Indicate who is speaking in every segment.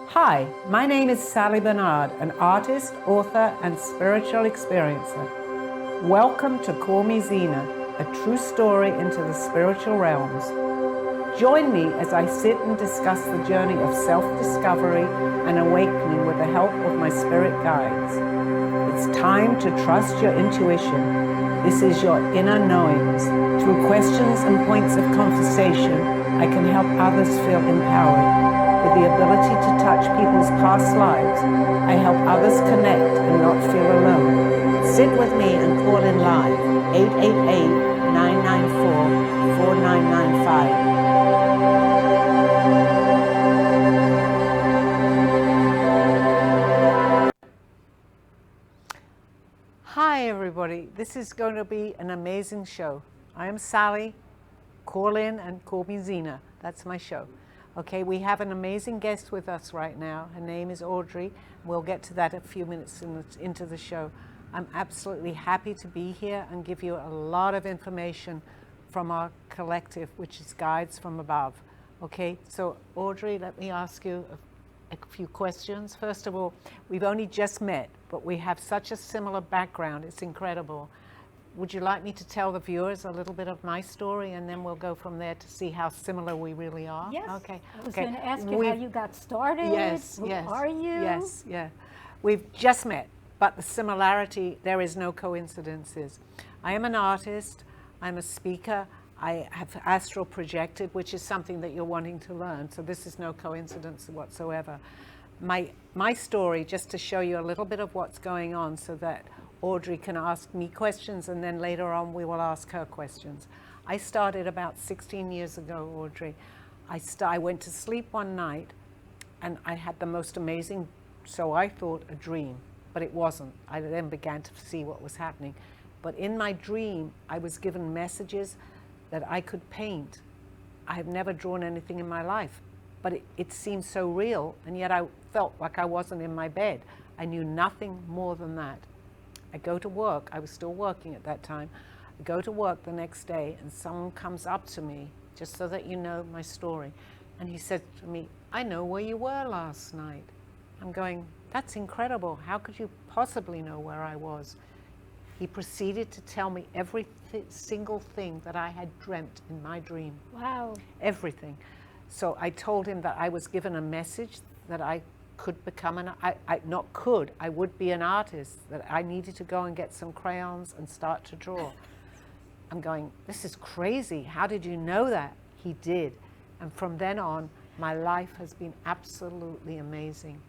Speaker 1: Hi, my name is Sally Barnard, an artist, author, and spiritual experiencer. Welcome to Call Me Zena, a true story into the spiritual realms. Join me as I sit and discuss the journey of self-discovery and awakening with the help of my spirit guides. It's time to trust your intuition. This is your inner knowings. Through questions and points of conversation, I can help others feel empowered. With the ability to touch people's past lives, I help others connect and not feel alone. Sit with me and call in live, 888-994-4995. Hi everybody, this is going to be an amazing show. I am Sally. Call in and call me Zena. That's my show. Okay, we have an amazing guest with us right now. Her name is Audrye. We'll get to that a few minutes into the show. I'm absolutely happy to be here and give you a lot of information from our collective, which is Guides from Above. Okay, so Audrye, let me ask you a few questions. First of all, we've only just met, but we have such a similar background. It's incredible. Would you like me to tell the viewers a little bit of my story, and then we'll go from there to see how similar we really are?
Speaker 2: Yes.
Speaker 1: Okay.
Speaker 2: I was going to ask you how you got started.
Speaker 1: Yes.
Speaker 2: Who
Speaker 1: yes.
Speaker 2: are you?
Speaker 1: Yes. Yeah. We've just met, but the similarity, there is no coincidences. I am an artist. I'm a speaker. I have astral projected, which is something that you're wanting to learn. So this is no coincidence whatsoever. My story, just to show you a little bit of what's going on, so that Audrye can ask me questions, and then later on we will ask her questions. I started about 16 years ago, Audrye. I went to sleep one night and I had the most amazing, so I thought, a dream, but it wasn't. I then began to see what was happening. But in my dream, I was given messages that I could paint. I have never drawn anything in my life, but it seemed so real, and yet I felt like I wasn't in my bed. I knew nothing more than that. I go to work. I was still working at that time. I go to work the next day, and someone comes up to me, just so that you know my story, and he said to me, "I know where you were last night." I'm going, "That's incredible. How could you possibly know where I was?" He proceeded to tell me every single thing that I had dreamt in my dream.
Speaker 2: Wow.
Speaker 1: Everything. So I told him that I was given a message that I could become I would be an artist, that I needed to go and get some crayons and start to draw. I'm going, "This is crazy. How did you know that?" He did. And from then on, my life has been absolutely amazing.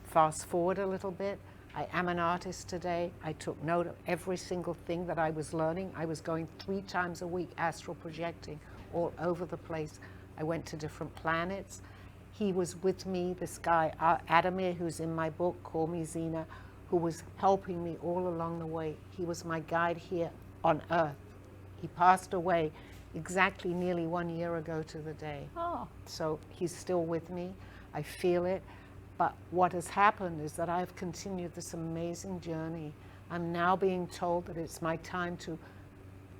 Speaker 1: Fast forward a little bit, I am an artist today. I took note of every single thing that I was learning. I was going 3 times a week astral projecting all over the place. I went to different planets. He was with me, this guy, Arbe, who's in my book, Call Me Zena, who was helping me all along the way. He was my guide here on Earth. He passed away exactly nearly 1 year ago to the day.
Speaker 2: Oh.
Speaker 1: So he's still with me. I feel it. But what has happened is that I've continued this amazing journey. I'm now being told that it's my time to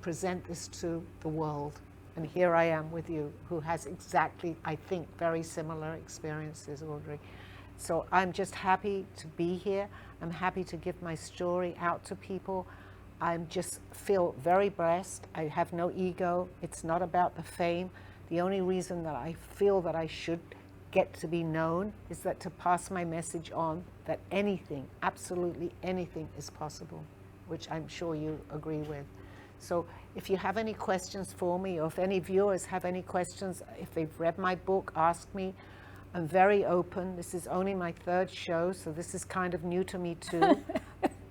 Speaker 1: present this to the world. And here I am with you, who has exactly, I think, very similar experiences, Audrye. So I'm just happy to be here. I'm happy to give my story out to people. I just feel very blessed. I have no ego. It's not about the fame. The only reason that I feel that I should get to be known is that to pass my message on, that anything, absolutely anything is possible, which I'm sure you agree with. So if you have any questions for me, or if any viewers have any questions, if they've read my book, ask me. I'm very open. This is only my 3rd show, so this is kind of new to me too.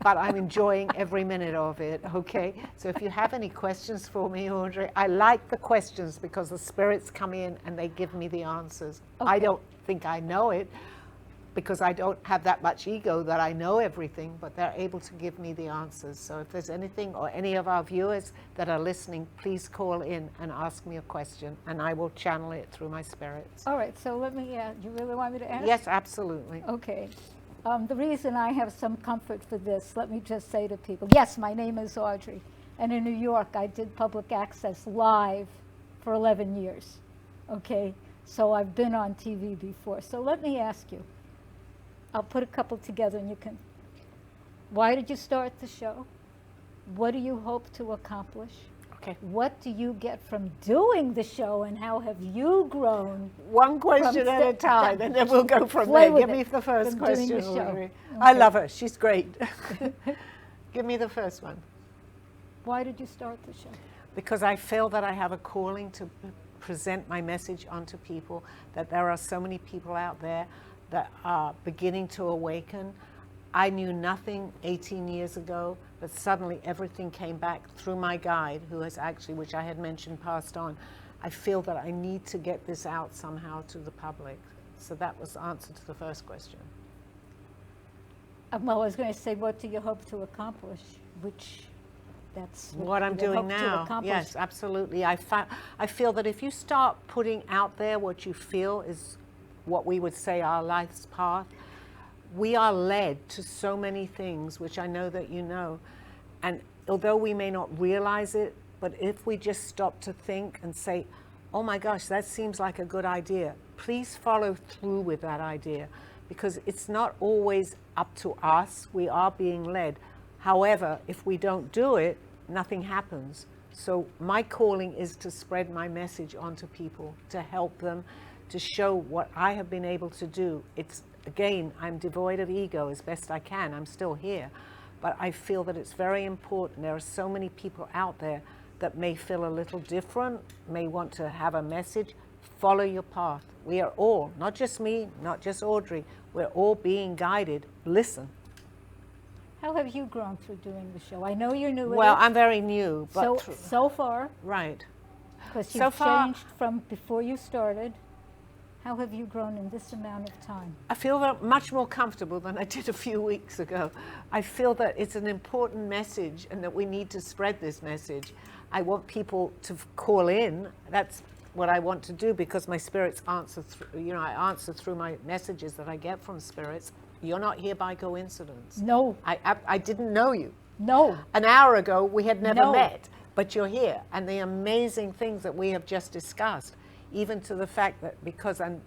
Speaker 1: But I'm enjoying every minute of it, okay? So if you have any questions for me, Audrye, I like the questions because the spirits come in and they give me the answers. Okay. I don't think I know it, because I don't have that much ego that I know everything, but they're able to give me the answers. So if there's anything, or any of our viewers that are listening, please call in and ask me a question, and I will channel it through my spirits.
Speaker 2: All right, so let me, you really want me to ask?
Speaker 1: Yes, absolutely.
Speaker 2: Okay. The reason I have some comfort for this, let me just say to people, yes, my name is Audrye, and in New York I did public access live for 11 years, okay? So I've been on TV before. So let me ask you. I'll put a couple together and you can. Why did you start the show? What do you hope to accomplish?
Speaker 1: Okay.
Speaker 2: What do you get from doing the show, and how have you grown?
Speaker 1: One question at a time, and then we'll go from
Speaker 2: Play
Speaker 1: there.
Speaker 2: with
Speaker 1: Give me
Speaker 2: it
Speaker 1: the first
Speaker 2: from doing
Speaker 1: question,
Speaker 2: the show.
Speaker 1: Audrey.
Speaker 2: Okay.
Speaker 1: I love her. She's great. Give me the first one.
Speaker 2: Why did you start the show?
Speaker 1: Because I feel that I have a calling to present my message onto people, that there are so many people out there that are beginning to awaken. I knew nothing 18 years ago, but suddenly everything came back through my guide, who has actually, which I had mentioned, passed on. I feel that I need to get this out somehow to the public. So that was the answer to the first question.
Speaker 2: Well, I was going to say, what do you hope to accomplish? Which, that's
Speaker 1: What I'm
Speaker 2: you
Speaker 1: doing
Speaker 2: hope to
Speaker 1: now.
Speaker 2: accomplish.
Speaker 1: Yes, absolutely. I feel that if you start putting out there what you feel is what we would say our life's path, we are led to so many things, which I know that you know. And although we may not realize it, but if we just stop to think and say, oh my gosh, that seems like a good idea, please follow through with that idea, because it's not always up to us. We are being led. However, if we don't do it, nothing happens. So my calling is to spread my message onto people, to help them, to show what I have been able to do. It's, again, I'm devoid of ego as best I can. I'm still here. But I feel that it's very important. There are so many people out there that may feel a little different, may want to have a message. Follow your path. We are all, not just me, not just Audrey, we're all being guided. Listen.
Speaker 2: How have you grown through doing the show? I know you're new
Speaker 1: Well,
Speaker 2: at it.
Speaker 1: I'm very new, but
Speaker 2: So far,
Speaker 1: right.
Speaker 2: because
Speaker 1: So
Speaker 2: you've
Speaker 1: far-
Speaker 2: changed from before you started. How have you grown in this amount of time?
Speaker 1: I feel much more comfortable than I did a few weeks ago. I feel that it's an important message and that we need to spread this message. I want people to call in. That's what I want to do, because my spirits answer through, I answer through my messages that I get from spirits. You're not here by coincidence.
Speaker 2: No.
Speaker 1: I didn't know you.
Speaker 2: No.
Speaker 1: An hour ago, we had never
Speaker 2: No.
Speaker 1: met, but you're here. And the amazing things that we have just discussed, even to the fact that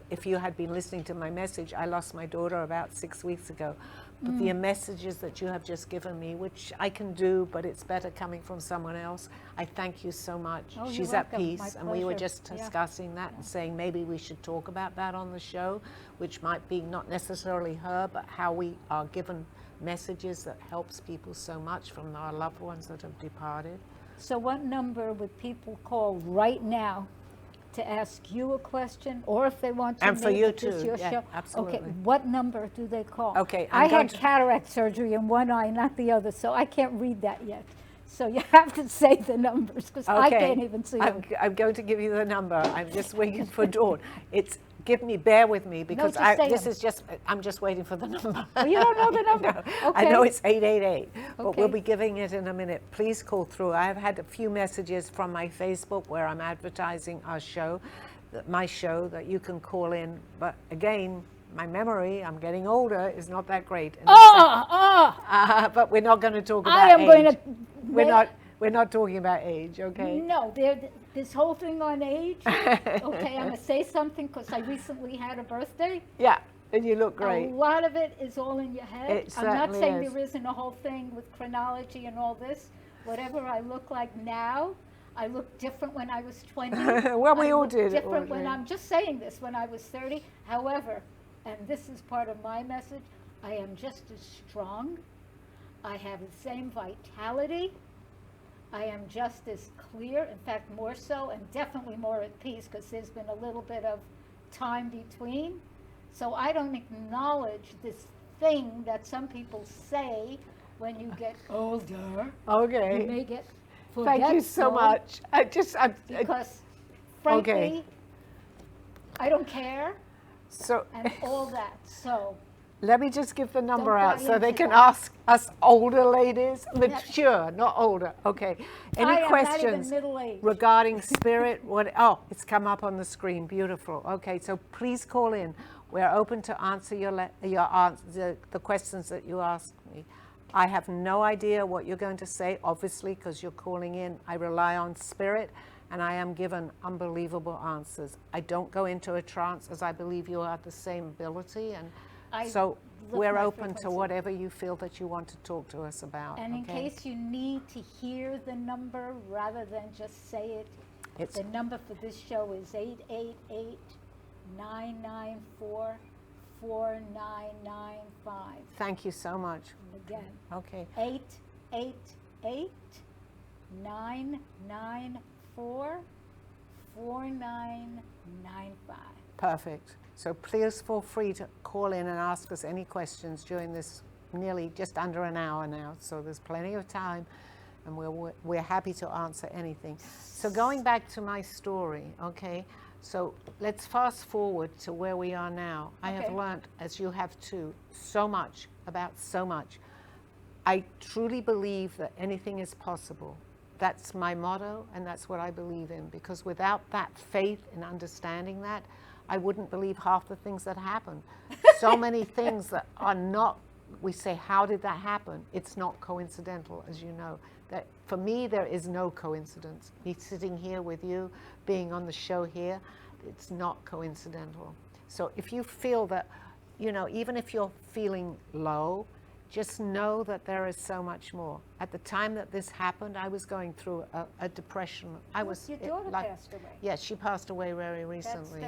Speaker 1: if you had been listening to my message, I lost my daughter about 6 weeks ago. But the messages that you have just given me, which I can do, but it's better coming from someone else. I thank you so much.
Speaker 2: Oh, you're
Speaker 1: She's at
Speaker 2: welcome.
Speaker 1: peace,
Speaker 2: My
Speaker 1: and we were
Speaker 2: pleasure.
Speaker 1: just
Speaker 2: Yeah.
Speaker 1: discussing that and saying maybe we should talk about that on the show, which might be not necessarily her, but how we are given messages that helps people so much from our loved ones that have departed.
Speaker 2: So what number would people call right now to ask you a question, or if they want to
Speaker 1: And for
Speaker 2: me,
Speaker 1: you
Speaker 2: if it's
Speaker 1: too.
Speaker 2: your
Speaker 1: Yeah,
Speaker 2: show?
Speaker 1: absolutely.
Speaker 2: Okay, what number do they call?
Speaker 1: Okay,
Speaker 2: I
Speaker 1: I'm going
Speaker 2: had
Speaker 1: to-
Speaker 2: cataract surgery in one eye, not the other, so I can't read that yet. So you have to say the numbers, because I can't even see them.
Speaker 1: I'm going to give you the number. I'm just waiting for Dawn. Bear with me, because
Speaker 2: just say
Speaker 1: I'm just waiting for the number.
Speaker 2: Oh, you don't know the number?
Speaker 1: No, I
Speaker 2: Okay.
Speaker 1: know it's 888, but we'll
Speaker 2: Okay.
Speaker 1: be giving it in a minute. Please call through. I've had a few messages from my Facebook where I'm advertising our show, my show, that you can call in. But again, my memory, I'm getting older, is not that great. And but we're not going to talk about
Speaker 2: I am
Speaker 1: age.
Speaker 2: going to.
Speaker 1: We're not talking about age, okay?
Speaker 2: No, this whole thing on age. Okay, I'm going to say something because I recently had a birthday.
Speaker 1: Yeah, and you look
Speaker 2: A
Speaker 1: great.
Speaker 2: lot of it is all in your head.
Speaker 1: It
Speaker 2: I'm not
Speaker 1: certainly
Speaker 2: saying
Speaker 1: is.
Speaker 2: there isn't a whole thing with chronology and all this. Whatever I look like now, I look different when I was 20.
Speaker 1: Well, we
Speaker 2: I
Speaker 1: all
Speaker 2: look
Speaker 1: did,
Speaker 2: different when
Speaker 1: Audrey.
Speaker 2: I'm just saying this, when I was 30. However, and this is part of my message, I am just as strong. I have the same vitality. I am just as clear, in fact, more so, and definitely more at peace, because there's been a little bit of time between. So I don't acknowledge this thing that some people say when you get older.
Speaker 1: Okay.
Speaker 2: You may get
Speaker 1: Thank you so
Speaker 2: forgetful,
Speaker 1: much.
Speaker 2: Because, frankly,
Speaker 1: Okay.
Speaker 2: I don't care,
Speaker 1: So
Speaker 2: and all that. So
Speaker 1: let me just give the number
Speaker 2: Don't
Speaker 1: out
Speaker 2: buy
Speaker 1: so they
Speaker 2: into
Speaker 1: can
Speaker 2: that.
Speaker 1: ask us older ladies, mature, not older. Okay. Any
Speaker 2: I am
Speaker 1: questions
Speaker 2: not even middle-aged.
Speaker 1: regarding spirit? Oh, it's come up on the screen. Beautiful. Okay, so please call in. We're open to answer the questions that you ask me. I have no idea what you're going to say, obviously, because you're calling in. I rely on spirit and I am given unbelievable answers. I don't go into a trance, as I believe you have the same ability, and so we're open to whatever you feel that you want to talk to us about.
Speaker 2: And in case you need to hear the number rather than just say it, the number for this show is 888-994-4995.
Speaker 1: Thank you so much.
Speaker 2: Again.
Speaker 1: Okay.
Speaker 2: 888-994-4995.
Speaker 1: Perfect. So please feel free to call in and ask us any questions during this nearly just under an hour now. So there's plenty of time, and we're happy to answer anything. So going back to my story, okay, so let's fast forward to where we are now. I have learned, as you have too, so much about so much. I truly believe that anything is possible. That's my motto, and that's what I believe in, because without that faith and understanding that, I wouldn't believe half the things that happen. So many things that are not, we say, how did that happen? It's not coincidental, as you know. That for me, there is no coincidence. Me sitting here with you, being on the show here, it's not coincidental. So if you feel that, you know, even if you're feeling low, just know that there is so much more. At the time that this happened, I was going through a depression.
Speaker 2: Your daughter passed away.
Speaker 1: Yes, she passed away very recently,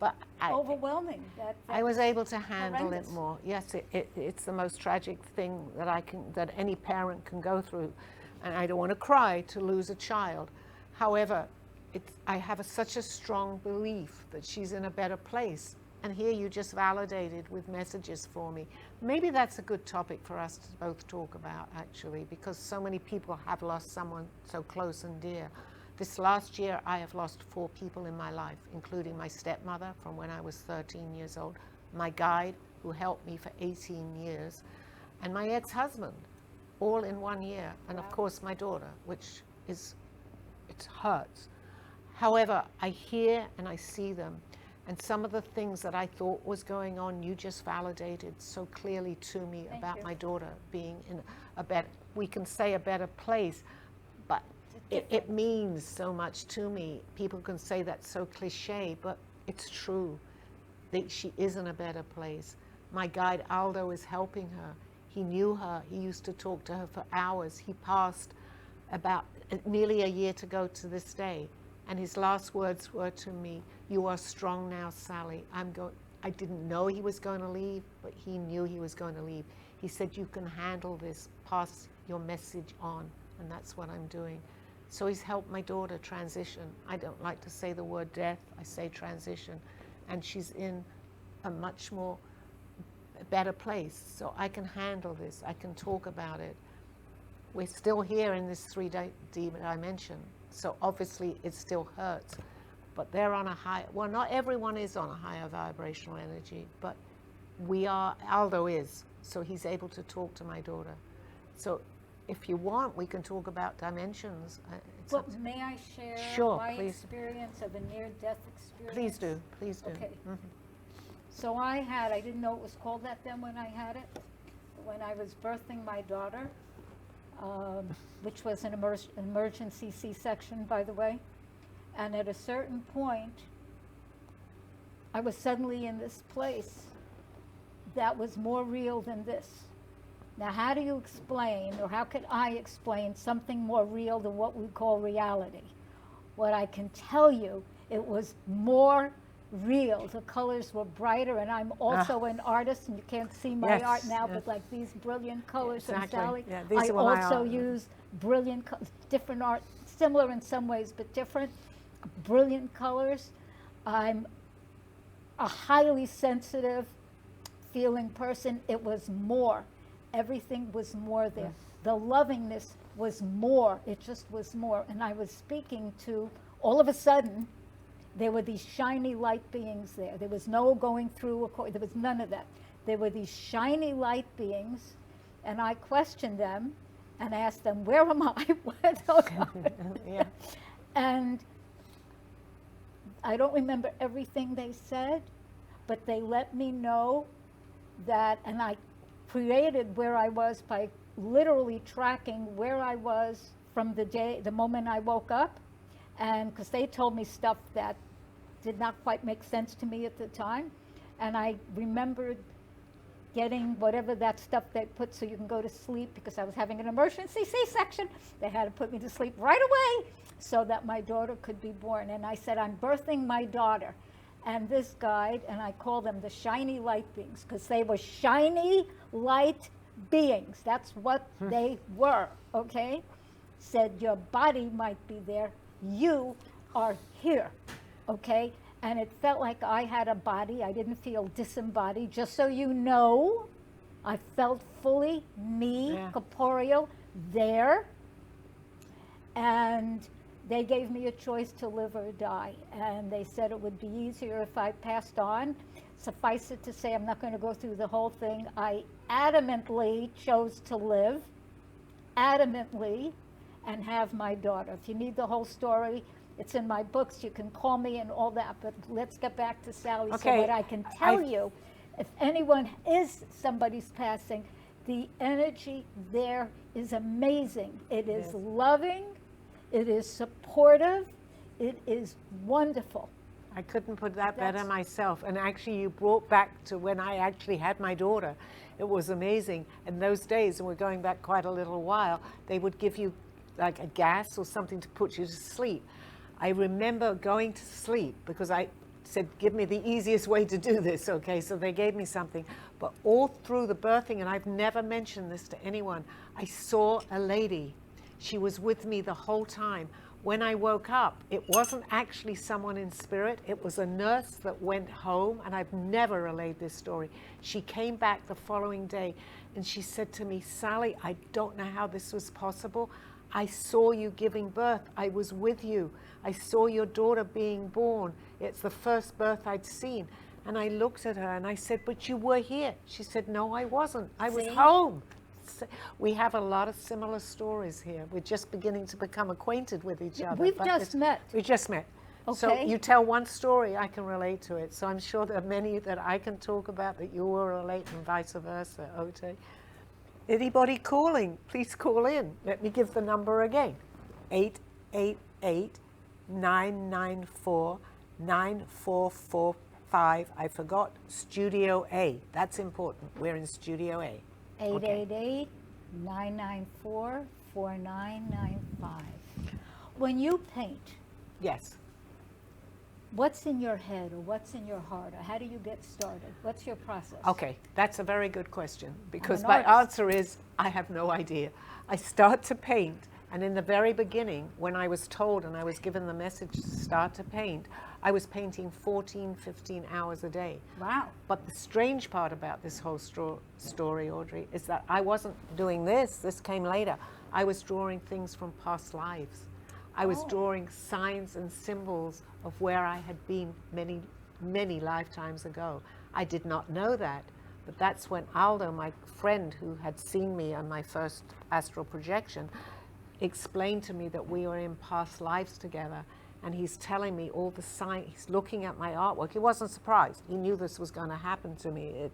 Speaker 1: but
Speaker 2: overwhelming.
Speaker 1: I was able to handle it more. Yes, it's the most tragic thing that any parent can go through, and I don't want to cry to lose a child. However, I have such a strong belief that she's in a better place. And here you just validated with messages for me. Maybe that's a good topic for us to both talk about, actually, because so many people have lost someone so close and dear. This last year, I have lost 4 people in my life, including my stepmother from when I was 13 years old, my guide, who helped me for 18 years, and my ex-husband, all in 1 year. And of course, my daughter, which it hurts. However, I hear and I see them. And some of the things that I thought was going on, you just validated so clearly to me about my daughter being in a better, we can say a better place, but it means so much to me. People can say that's so cliche, but it's true. She is in a better place. My guide Aldo is helping her. He knew her. He used to talk to her for hours. He passed about nearly a year to go to this day. And his last words were to me, "You are strong now, Sally. I didn't know he was going to leave, but he knew he was going to leave. He said, you can handle this, pass your message on." And that's what I'm doing. So he's helped my daughter transition. I don't like to say the word death, I say transition. And she's in a much more better place. So I can handle this, I can talk about it. We're still here in this 3D dimension. So obviously it still hurts, but they're on a high, well, not everyone is on a higher vibrational energy, but Aldo is, so he's able to talk to my daughter. So if you want, we can talk about dimensions.
Speaker 2: Well, may I share my experience of a near-death experience?
Speaker 1: Please do, please do.
Speaker 2: Okay. So I didn't know it was called that then when I had it, when I was birthing my daughter, which was an emergency C-section, by the way. And at a certain point, I was suddenly in this place that was more real than this. Now, how do you explain, or how could I explain something more real than what we call reality? What I can tell you, it was more real. The colors were brighter, and I'm also an artist, and you can't see my art now, but like these brilliant colors from Sally.
Speaker 1: Yeah,
Speaker 2: I also use brilliant, different art, similar in some ways, but different, brilliant colors. I'm a highly sensitive feeling person. It was more. Everything was more there. The lovingness was more. It just was more. And I was speaking to, all of a sudden, there were these shiny light beings there. There was no going through, there was none of that. There were these shiny light beings, and I questioned them and asked them, where am I? And I don't remember everything they said, but they let me know that, and I created where I was by literally tracking where I was from the moment I woke up, and because they told me stuff that did not quite make sense to me at the time. And I remembered getting whatever that stuff they put so you can go to sleep, because I was having an emergency C-section. They had to put me to sleep right away so that my daughter could be born. And I said, I'm birthing my daughter. And this guide, and I call them the shiny light beings, because they were shiny light beings. That's what they were, okay? Said, your body might be there, you are here, okay? And it felt like I had a body. I didn't feel disembodied. Just so you know, I felt fully me, corporeal, there. And they gave me a choice to live or die. And they said it would be easier if I passed on. Suffice it to say, I'm not going to go through the whole thing. I adamantly chose to live, adamantly, and have my daughter. If you need the whole story, it's in my books. You can call me and all that, but let's get back to Sally.
Speaker 1: Okay.
Speaker 2: So what I can tell you, if anyone is somebody's passing, the energy there is amazing. It is loving, it is supportive, it is wonderful.
Speaker 1: I couldn't put that better myself. And actually, you brought back to when I actually had my daughter. It was amazing. In those days, and we're going back quite a little while, they would give you like a gas or something to put you to sleep. I remember going to sleep because I said, give me the easiest way to do this, okay? So they gave me something. But all through the birthing, and I've never mentioned this to anyone, I saw a lady. She was with me the whole time. When I woke up, it wasn't actually someone in spirit. It was a nurse that went home, and I've never relayed this story. She came back the following day, and she said to me, Sally, I don't know how this was possible. I saw you giving birth. I was with you. I saw your daughter being born. It's the first birth I'd seen. And I looked at her and I said, but you were here. She said, no, I wasn't. I was home. We have a lot of similar stories here. We're just beginning to become acquainted with each other.
Speaker 2: We've just met.
Speaker 1: We just met.
Speaker 2: Okay.
Speaker 1: So you tell one story, I can relate to it. So I'm sure there are many that I can talk about that you will relate, and vice versa, Audrye. Anybody calling, please call in. Let me give the number again. 888-994-9445. I forgot Studio A. That's important. We're in Studio A.
Speaker 2: 888-994-4995. When you paint,
Speaker 1: Yes.
Speaker 2: what's in your head or what's in your heart, or how do you get started? What's your process?
Speaker 1: Okay, that's a very good question, because
Speaker 2: an
Speaker 1: my
Speaker 2: artist.
Speaker 1: answer is I have no idea. I start to paint, and in the very beginning, when I was told and I was given the message to start to paint, I was painting 14, 15 hours a day.
Speaker 2: Wow.
Speaker 1: But the strange part about this whole story, Audrey, is that I wasn't doing this came later. I was drawing things from past lives. I was drawing signs and symbols of where I had been many, many lifetimes ago. I did not know that, but that's when Aldo, my friend who had seen me on my first astral projection, explained to me that we were in past lives together. And he's telling me all the signs. He's looking at my artwork. He wasn't surprised. He knew this was going to happen to me. It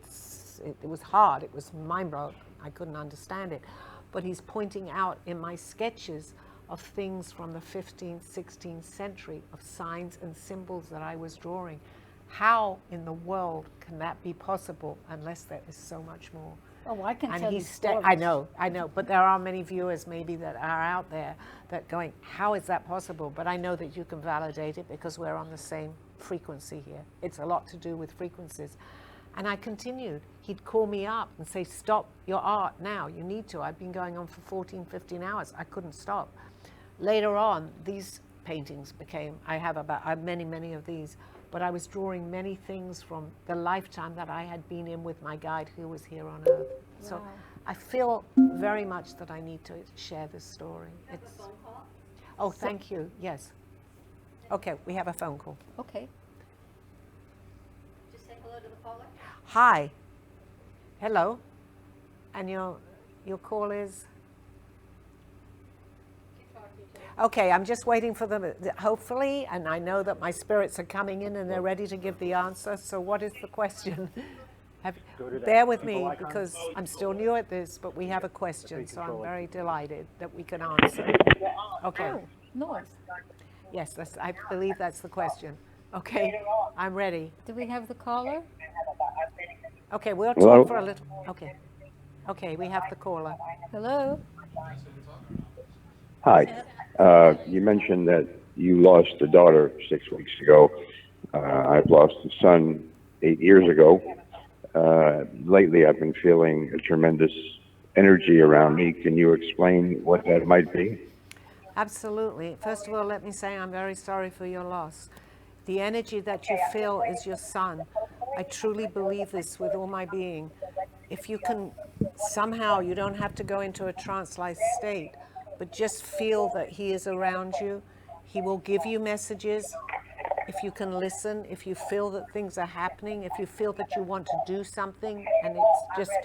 Speaker 1: was hard. It was mind-blowing. I couldn't understand it. But he's pointing out in my sketches of things from the 15th, 16th century, of signs and symbols that I was drawing. How in the world can that be possible unless there is so much more?
Speaker 2: Oh, I can
Speaker 1: And
Speaker 2: tell you
Speaker 1: he's
Speaker 2: stories.
Speaker 1: I know, but there are many viewers maybe that are out there that going, how is that possible? But I know that you can validate it because we're on the same frequency here. It's a lot to do with frequencies. And I continued. He'd call me up and say, stop your art now. You need to. I've been going on for 14, 15 hours. I couldn't stop. Later on, these paintings became, I have many, many of these, but I was drawing many things from the lifetime that I had been in with my guide who was here on Earth. So
Speaker 2: Wow.
Speaker 1: I feel very much that I need to share this story.
Speaker 3: Have a phone call?
Speaker 1: Oh, thank you. Yes. Okay, we have a phone call.
Speaker 2: Okay.
Speaker 3: Just say hello to the caller.
Speaker 1: Hi. Hello. And your call is?
Speaker 3: Keep talking to them.
Speaker 1: Okay, I'm just waiting for them, hopefully, and I know that my spirits are coming in and they're ready to give the answer. So what is the question? Bear with me because I'm still new at this, but we have a question, so I'm very delighted that we can answer. Okay.
Speaker 2: Oh, North.
Speaker 1: Yes, I believe that's the question. Okay, I'm ready.
Speaker 2: Do we have the caller?
Speaker 1: Okay, we'll
Speaker 4: Hello?
Speaker 1: talk for a little. Okay. Okay, we have the caller.
Speaker 2: Hello?
Speaker 4: Hi. You mentioned that you lost a daughter 6 weeks ago. I've lost a son 8 years ago. Lately, I've been feeling a tremendous energy around me. Can you explain what that might be?
Speaker 1: Absolutely. First of all, let me say I'm very sorry for your loss. The energy that you feel is your son. I truly believe this with all my being. If you can somehow, you don't have to go into a trance-like state, but just feel that he is around you. He will give you messages. If you can listen, if you feel that things are happening, if you feel that you want to do something, and it's just,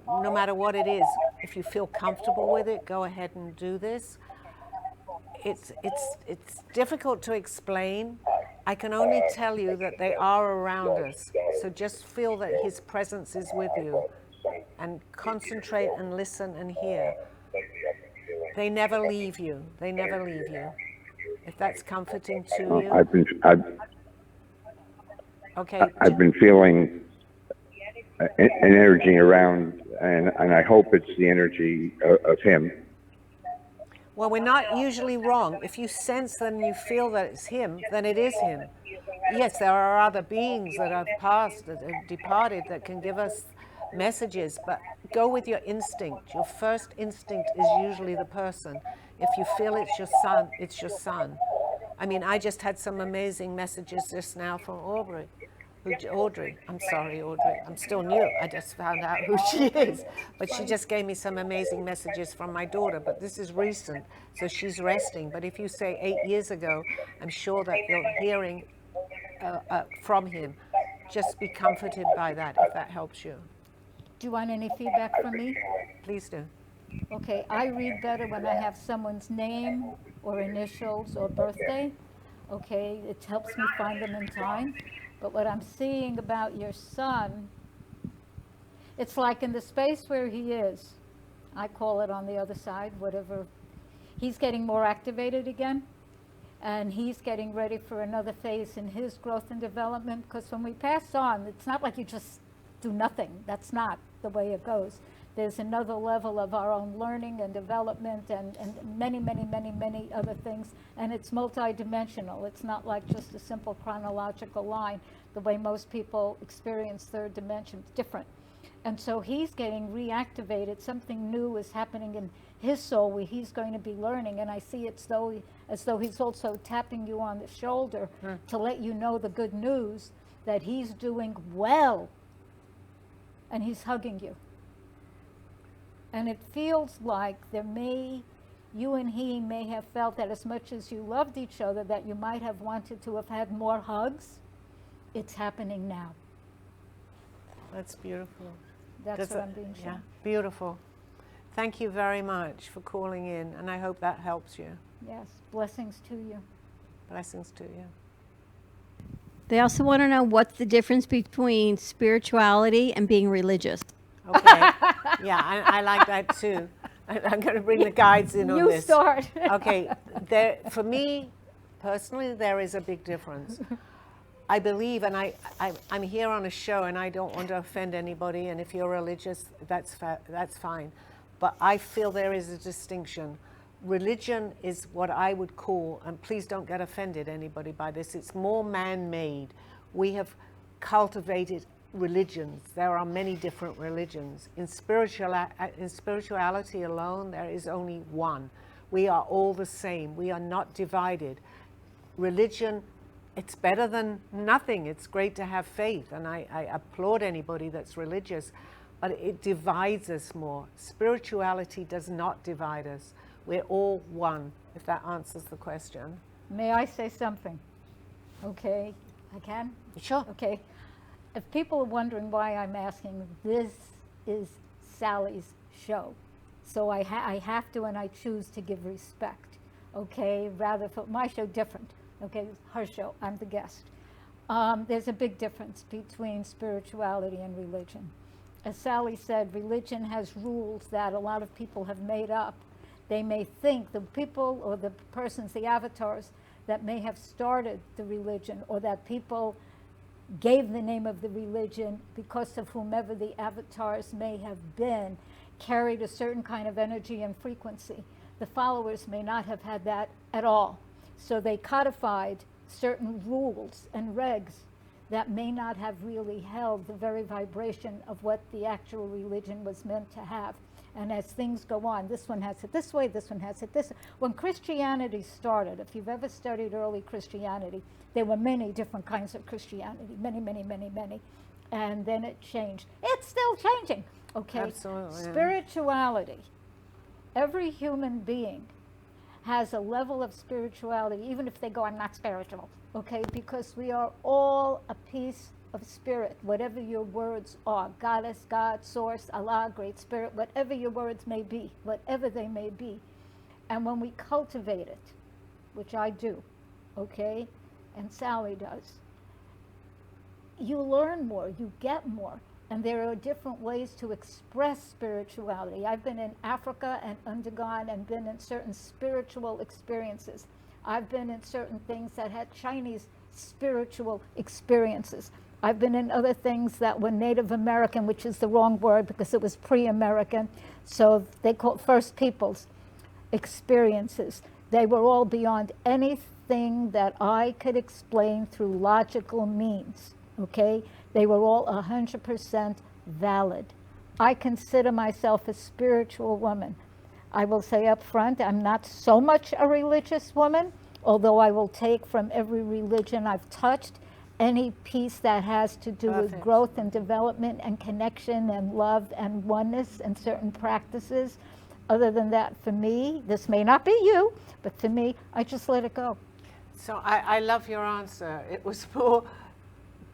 Speaker 1: no matter what it is, if you feel comfortable with it, go ahead and do this. It's difficult to explain. I can only tell you that they are around us. So just feel that his presence is with you and concentrate and listen and hear. They never leave you. They never leave you. If that's comforting to you. Okay.
Speaker 4: I've been feeling an energy around, and I hope it's the energy of him.
Speaker 1: Well, we're not usually wrong. If you sense and you feel that it's him, then it is him. Yes, there are other beings that have passed, that have departed, that can give us messages, but go with your instinct. Your first instinct is usually the person. If you feel it's your son, it's your son. I mean, I just had some amazing messages just now from Audrye. I'm sorry, Audrye. I'm still new. I just found out who she is. But she just gave me some amazing messages from my daughter. But this is recent, so she's resting. But if you say 8 years ago, I'm sure that you're hearing from him. Just be comforted by that, if that helps you.
Speaker 2: Do you want any feedback from me?
Speaker 1: Please do.
Speaker 2: Okay, I read better when I have someone's name or initials or birthday. Okay, it helps me find them in time. But what I'm seeing about your son, it's like in the space where he is, I call it on the other side, whatever, he's getting more activated again. And he's getting ready for another phase in his growth and development. Because when we pass on, it's not like you just do nothing. That's not the way it goes. There's another level of our own learning and development and many other things. And it's multidimensional. It's not like just a simple chronological line. The way most people experience third dimension, it's different. And so he's getting reactivated. Something new is happening in his soul where he's going to be learning. And I see it as though he's also tapping you on the shoulder to let you know the good news that he's doing well. And he's hugging you. And it feels like you and he may have felt that as much as you loved each other, that you might have wanted to have had more hugs. It's happening now.
Speaker 1: That's beautiful.
Speaker 2: That's what I'm being shown.
Speaker 1: Yeah, beautiful. Thank you very much for calling in, and I hope that helps you.
Speaker 2: Yes, blessings to you.
Speaker 1: Blessings to you.
Speaker 5: They also want to know what's the difference between spirituality and being religious.
Speaker 1: Okay. Yeah, I like that too. I'm going to bring the guides in on this.
Speaker 2: You start.
Speaker 1: Okay. For me, personally, there is a big difference. I believe, and I'm here on a show, and I don't want to offend anybody, and if you're religious, that's fine. But I feel there is a distinction. Religion is what I would call, and please don't get offended, anybody, by this, it's more man-made. We have cultivated religions. There are many different religions. In spirituality alone, there is only one. We are all the same. We are not divided. Religion, it's better than nothing. It's great to have faith, and I applaud anybody that's religious, but it divides us more. Spirituality does not divide us. We're all one, if that answers the question.
Speaker 2: May I say something? Okay, I can?
Speaker 1: Sure.
Speaker 2: Okay. If people are wondering why I'm asking, this is Sally's show. So I have to, and I choose to give respect. Okay, rather for my show, different. Okay, her show, I'm the guest. There's a big difference between spirituality and religion. As Sally said, religion has rules that a lot of people have made up. They may think, the people or the persons, the avatars, that may have started the religion, or that people gave the name of the religion because of whomever the avatars may have been, carried a certain kind of energy and frequency. The followers may not have had that at all. So they codified certain rules and regs that may not have really held the very vibration of what the actual religion was meant to have. And as things go on, this one has it this way, this one has it this way. When Christianity started, if you've ever studied early Christianity, there were many different kinds of Christianity, many, many, many, many. And then it changed. It's still changing, okay?
Speaker 1: Absolutely.
Speaker 2: Spirituality. Every human being has a level of spirituality, even if they go, I'm not spiritual, okay? Because we are all a piece of spirit, whatever your words are, goddess, God, source, Allah, great spirit, whatever your words may be, whatever they may be. And when we cultivate it, which I do, okay, and Sally does, you learn more, you get more. And there are different ways to express spirituality. I've been in Africa and undergone and been in certain spiritual experiences. I've been in certain things that had Chinese spiritual experiences. I've been in other things that were Native American, which is the wrong word because it was pre-American. So they call it First Peoples experiences. They were all beyond anything that I could explain through logical means, okay? They were all 100% valid. I consider myself a spiritual woman. I will say up front, I'm not so much a religious woman, although I will take from every religion I've touched any piece that has to do with
Speaker 1: Perfect.
Speaker 2: growth and development and connection and love and oneness and certain practices. Other than that, for me, this may not be you, but for me, I just let it go.
Speaker 1: So I love your answer. It was more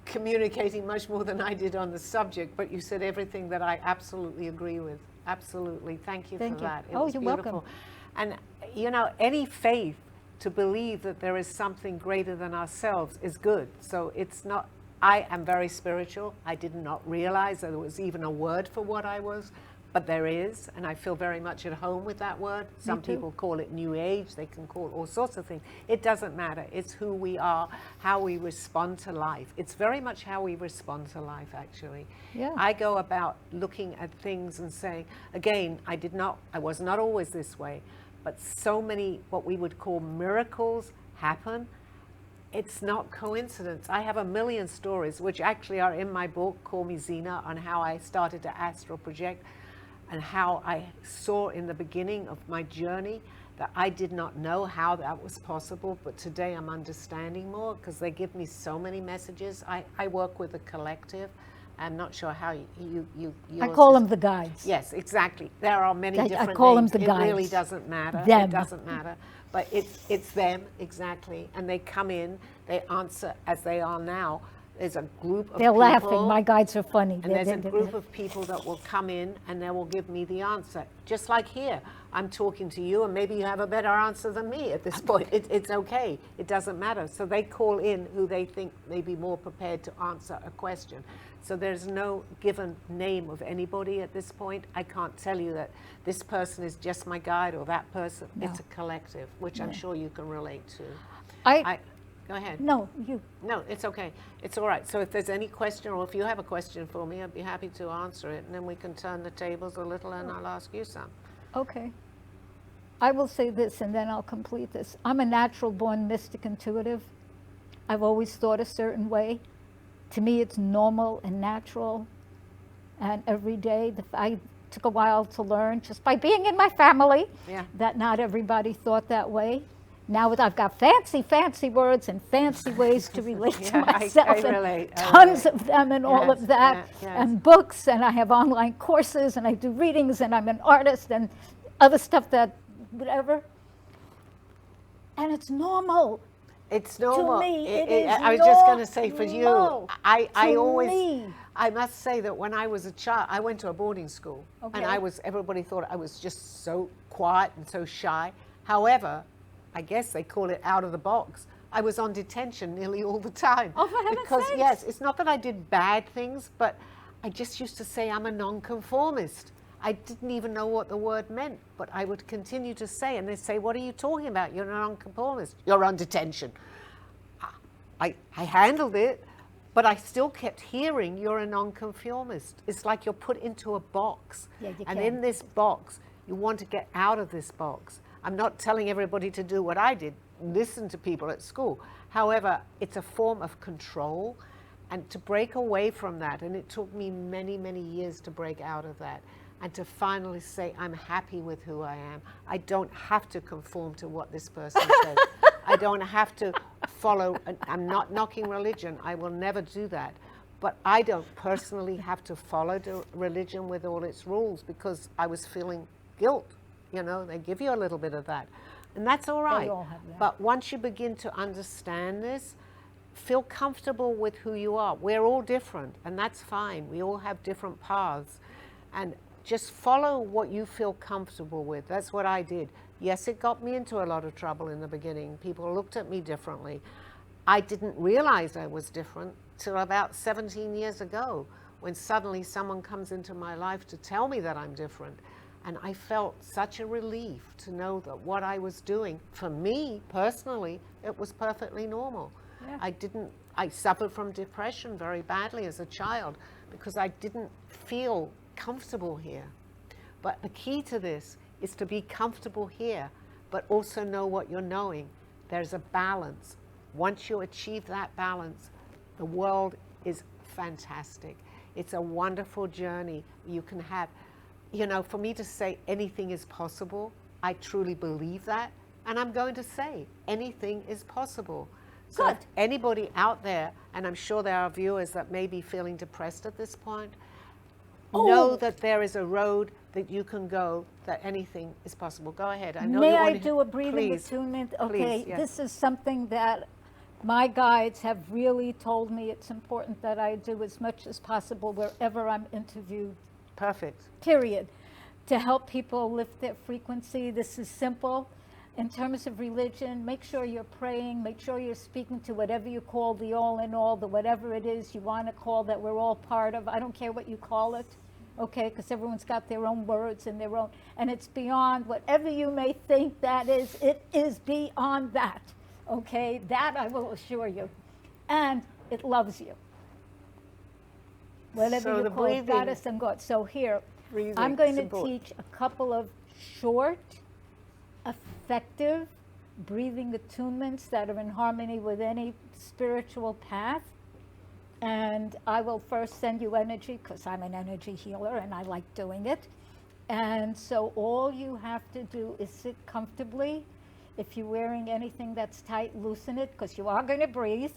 Speaker 1: communicating much more than I did on the subject, but you said everything that I absolutely agree with. Absolutely. Thank you
Speaker 2: Thank
Speaker 1: for
Speaker 2: you.
Speaker 1: that. It
Speaker 2: Oh,
Speaker 1: was
Speaker 2: you're
Speaker 1: beautiful.
Speaker 2: welcome.
Speaker 1: And, you know, any faith to believe that there is something greater than ourselves is good. So it's not, I am very spiritual. I did not realize that there was even a word for what I was, but there is, and I feel very much at home with that word. Some
Speaker 2: too.
Speaker 1: people call it New Age. They can call it all sorts of things. It doesn't matter. It's who we are, how we respond to life. It's very much how we respond to life, actually.
Speaker 2: Yeah.
Speaker 1: I go about looking at things and saying, again, I was not always this way, but so many what we would call miracles happen. It's not coincidence. I have a million stories, which actually are in my book, Call Me Zena, on how I started to astral project and how I saw in the beginning of my journey that I did not know how that was possible, but today I'm understanding more because they give me so many messages. I work with a collective. I'm not sure how you
Speaker 2: I call them the guides.
Speaker 1: Yes, exactly. There are many different
Speaker 2: I call
Speaker 1: names.
Speaker 2: them the
Speaker 1: It really
Speaker 2: guides.
Speaker 1: doesn't matter.
Speaker 2: Them.
Speaker 1: It doesn't matter. But it's them, exactly. And they come in, they answer as they are now. There's a group of
Speaker 2: They're
Speaker 1: people.
Speaker 2: laughing. My guides are funny.
Speaker 1: And there's a group of people that will come in and they will give me the answer. Just like here, I'm talking to you and maybe you have a better answer than me at this point. It's okay. It doesn't matter. So they call in who they think may be more prepared to answer a question. So there's no given name of anybody at this point. I can't tell you that this person is just my guide or that person.
Speaker 2: No.
Speaker 1: It's a collective, which I'm sure you can relate to. Go ahead.
Speaker 2: No, you.
Speaker 1: No, it's okay. It's all right. So if there's any question or if you have a question for me, I'd be happy to answer it. And then we can turn the tables a little and I'll ask you some.
Speaker 2: Okay. I will say this and then I'll complete this. I'm a natural born mystic intuitive. I've always thought a certain way. To me, it's normal and natural and every day. I took a while to learn just by being in my family that not everybody thought that way. Now I've got fancy words and fancy ways to relate to myself.
Speaker 1: I relate.
Speaker 2: Tons of them and all
Speaker 1: Yes,
Speaker 2: of that.
Speaker 1: yes.
Speaker 2: And books, and I have online courses, and I do readings, and I'm an artist, and other stuff that, whatever. And it's normal.
Speaker 1: It's normal.
Speaker 2: To me, it is
Speaker 1: I was just going to say for you,
Speaker 2: normal.
Speaker 1: I
Speaker 2: To
Speaker 1: always,
Speaker 2: me.
Speaker 1: I must say that when I was a child, I went to a boarding school.
Speaker 2: Okay.
Speaker 1: And everybody thought I was just so quiet and so shy. However, I guess they call it out of the box. I was on detention nearly all the time.
Speaker 2: Oh, for heaven's
Speaker 1: Because,
Speaker 2: sakes.
Speaker 1: yes, it's not that I did bad things, but I just used to say I'm a nonconformist. I didn't even know what the word meant, but I would continue to say, and they'd say, what are you talking about? You're a nonconformist. You're on detention. I handled it, but I still kept hearing, you're a nonconformist. It's like you're put into a box.
Speaker 2: Yeah, you
Speaker 1: and
Speaker 2: can.
Speaker 1: in this box, you want to get out of this box. I'm not telling everybody to do what I did, listen to people at school. However, it's a form of control, and to break away from that, and it took me many, many years to break out of that, and to finally say, I'm happy with who I am. I don't have to conform to what this person says. I don't have to follow, I'm not knocking religion, I will never do that. But I don't personally have to follow the religion with all its rules because I was feeling guilt. You know, they give you a little bit of that. And that's all right.
Speaker 2: all have that.
Speaker 1: But once you begin to understand this, feel comfortable with who you are. We're all different, and that's fine. We all have different paths. And just follow what you feel comfortable with. That's what I did. Yes, it got me into a lot of trouble in the beginning. People looked at me differently. I didn't realize I was different till about 17 years ago, when suddenly someone comes into my life to tell me that I'm different. And I felt such a relief to know that what I was doing, for me personally, it was perfectly normal.
Speaker 2: Yeah.
Speaker 1: I suffered from depression very badly as a child because I didn't feel comfortable here. But the key to this is to be comfortable here, but also know what you're knowing. There's a balance. Once you achieve that balance, the world is fantastic. It's a wonderful journey you can have. You know, for me to say anything is possible, I truly believe that. And I'm going to say anything is possible. So if
Speaker 2: Good.
Speaker 1: anybody out there, and I'm sure there are viewers that may be feeling depressed at this point, know that there is a road that you can go, that anything is possible. Go ahead. I know
Speaker 2: May
Speaker 1: you
Speaker 2: I
Speaker 1: want to,
Speaker 2: do a breathing
Speaker 1: please.
Speaker 2: attunement?
Speaker 1: Please,
Speaker 2: Okay,
Speaker 1: yes.
Speaker 2: this is something that my guides have really told me it's important that I do as much as possible wherever I'm interviewed,
Speaker 1: Perfect.
Speaker 2: period, to help people lift their frequency. This is simple. In terms of religion, make sure you're praying, make sure you're speaking to whatever you call the all in all, the whatever it is you want to call that we're all part of. I don't care what you call it, okay, because everyone's got their own words and their own, and it's beyond whatever you may think that is, it is beyond that, okay? That I will assure you. And it loves you. Whatever
Speaker 1: So
Speaker 2: you
Speaker 1: the
Speaker 2: call it,
Speaker 1: breathing-
Speaker 2: goddess and God. So here,
Speaker 1: Breathing,
Speaker 2: I'm going to
Speaker 1: support.
Speaker 2: teach a couple of short, effective breathing attunements that are in harmony with any spiritual path. And I will first send you energy because I'm an energy healer and I like doing it. And so all you have to do is sit comfortably. If you're wearing anything that's tight, loosen it because you are going to breathe.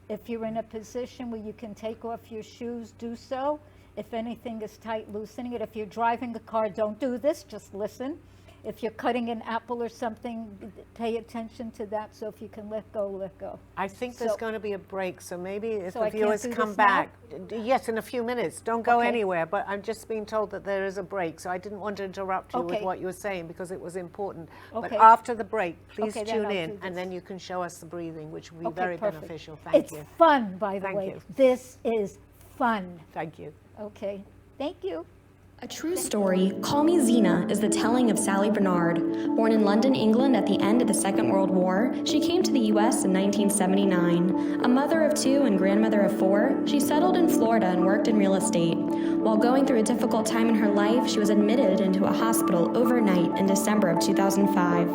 Speaker 2: If you're in a position where you can take off your shoes, do so. If anything is tight, loosening it. If you're driving a car, don't do this, just listen. If you're cutting an apple or something, pay attention to that. So if you can let go, let go.
Speaker 1: I think there's
Speaker 2: So-
Speaker 1: going to be a break, so maybe if
Speaker 2: So
Speaker 1: the
Speaker 2: I can't
Speaker 1: viewers
Speaker 2: do
Speaker 1: come
Speaker 2: this now?
Speaker 1: back. Yes, in a few minutes. Don't go
Speaker 2: Okay.
Speaker 1: anywhere, but I'm just being told that there is a break, so I didn't want to interrupt you with
Speaker 2: Okay.
Speaker 1: what you were saying because it was important. But
Speaker 2: Okay.
Speaker 1: after the break, please
Speaker 2: Okay, then
Speaker 1: tune
Speaker 2: I'll
Speaker 1: in,
Speaker 2: do
Speaker 1: and
Speaker 2: this.
Speaker 1: then you can show us the breathing, which will be
Speaker 2: Okay,
Speaker 1: very
Speaker 2: perfect.
Speaker 1: beneficial. Thank
Speaker 2: It's
Speaker 1: you.
Speaker 2: fun, by the
Speaker 1: Thank
Speaker 2: way.
Speaker 1: you.
Speaker 2: This is fun.
Speaker 1: Thank you.
Speaker 2: Okay, thank you.
Speaker 6: A true story, Call Me Zena, is the telling of Sally Barnard. Born in London, England at the end of the Second World War, she came to the U.S. in 1979. A mother of two and grandmother of four, she settled in Florida and worked in real estate. While going through a difficult time in her life, she was admitted into a hospital overnight in December of 2005.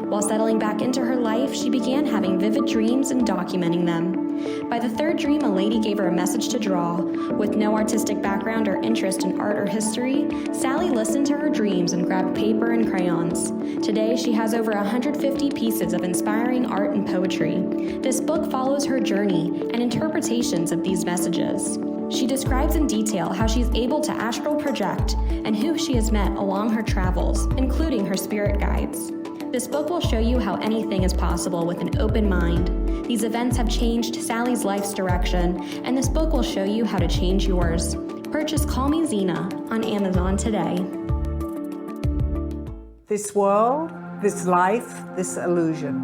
Speaker 6: While settling back into her life, she began having vivid dreams and documenting them. By the third dream, a lady gave her a message to draw. With no artistic background or interest in art or history, Sally listened to her dreams and grabbed paper and crayons. Today, she has over 150 pieces of inspiring art and poetry. This book follows her journey and interpretations of these messages. She describes in detail how she's able to astral project and who she has met along her travels, including her spirit guides. This book will show you how anything is possible with an open mind. These events have changed Sally's life's direction, and this book will show you how to change yours. Purchase Call Me Zena on Amazon today.
Speaker 1: This world, this life, this illusion.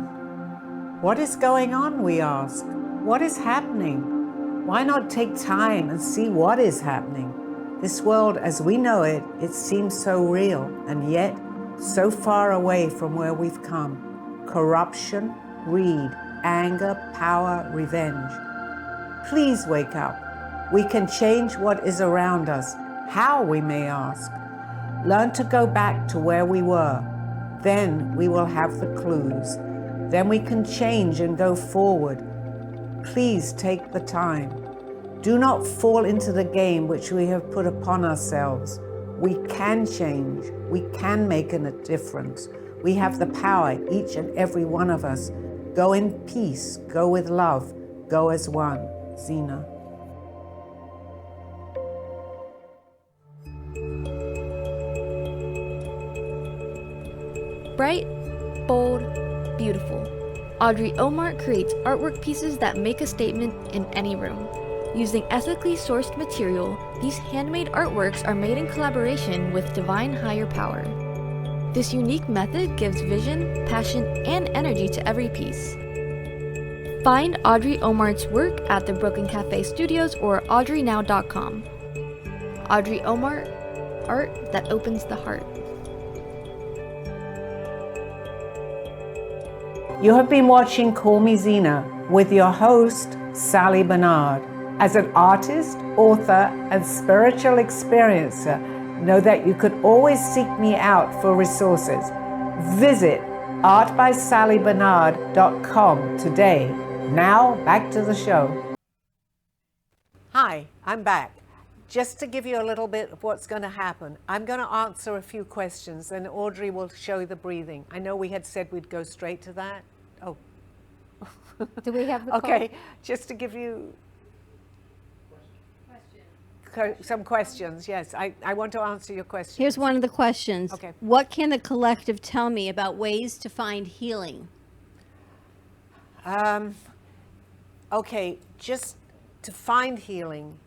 Speaker 1: What is going on, we ask? What is happening? Why not take time and see what is happening? This world as we know it, it seems so real and yet so far away from where we've come. Corruption, greed, anger, power, revenge. Please wake up. We can change what is around us. How, we may ask. Learn to go back to where we were. Then we will have the clues. Then we can change and go forward. Please take the time. Do not fall into the game which we have put upon ourselves. We can change. We can make a difference. We have the power, each and every one of us. Go in peace. Go with love. Go as one. Zena.
Speaker 7: Bright, bold, beautiful. Audrye Omart creates artwork pieces that make a statement in any room. Using ethically sourced material, these handmade artworks are made in collaboration with divine higher power. This unique method gives vision, passion, and energy to every piece. Find Audrye Omart's work at the Brooklyn Cafe Studios or audreynow.com. Audrye Omart, art that opens the heart.
Speaker 1: You have been watching Call Me Zena with your host, Sally Barnard. As an artist, author, and spiritual experiencer, know that you could always seek me out for resources. Visit artbysallybarnard.com today. Now, back to the show. Hi, I'm back. Just to give you a little bit of what's going to happen, I'm going to answer a few questions and Audrey will show you the breathing. I know we had said we'd go straight to that. Oh.
Speaker 2: Do we have the
Speaker 1: Okay,
Speaker 2: call?
Speaker 1: just to give you some questions. Yes, I want to answer your questions.
Speaker 5: Here's one of the questions.
Speaker 1: Okay.
Speaker 5: What can the collective tell me about ways to find healing?
Speaker 1: Okay, just to find healing.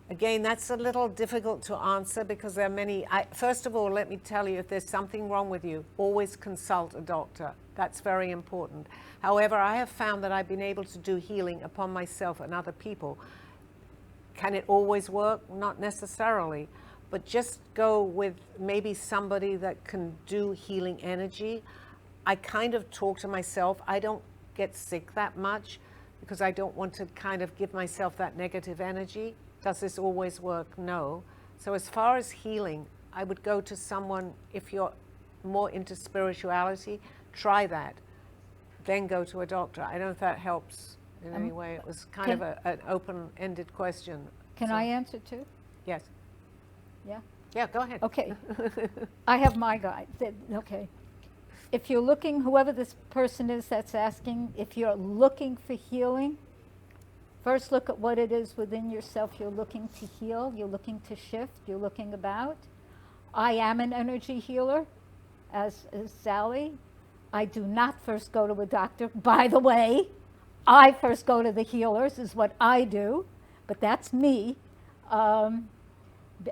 Speaker 1: Again, that's a little difficult to answer because there are many. First of all, let me tell you, if there's something wrong with you, always consult a doctor. That's very important. However, I have found that I've been able to do healing upon myself and other people. Can it always work? Not necessarily, but just go with maybe somebody that can do healing energy. I kind of talk to myself. I don't get sick that much because I don't want to kind of give myself that negative energy. Does this always work? No. So as far as healing, I would go to someone, if you're more into spirituality, try that. Then go to a doctor. I don't know if that helps in any way. It was kind of an open-ended question.
Speaker 2: Can I answer too?
Speaker 1: Yes.
Speaker 2: Yeah?
Speaker 1: Yeah, go ahead.
Speaker 2: Okay. I have my guide. Okay. If you're looking, whoever this person is that's asking, if you're looking for healing, first look at what it is within yourself you're looking to heal, you're looking to shift, you're looking about. I am an energy healer, as is Sally. I do not first go to a doctor. By the way, I first go to the healers, is what I do, but that's me. And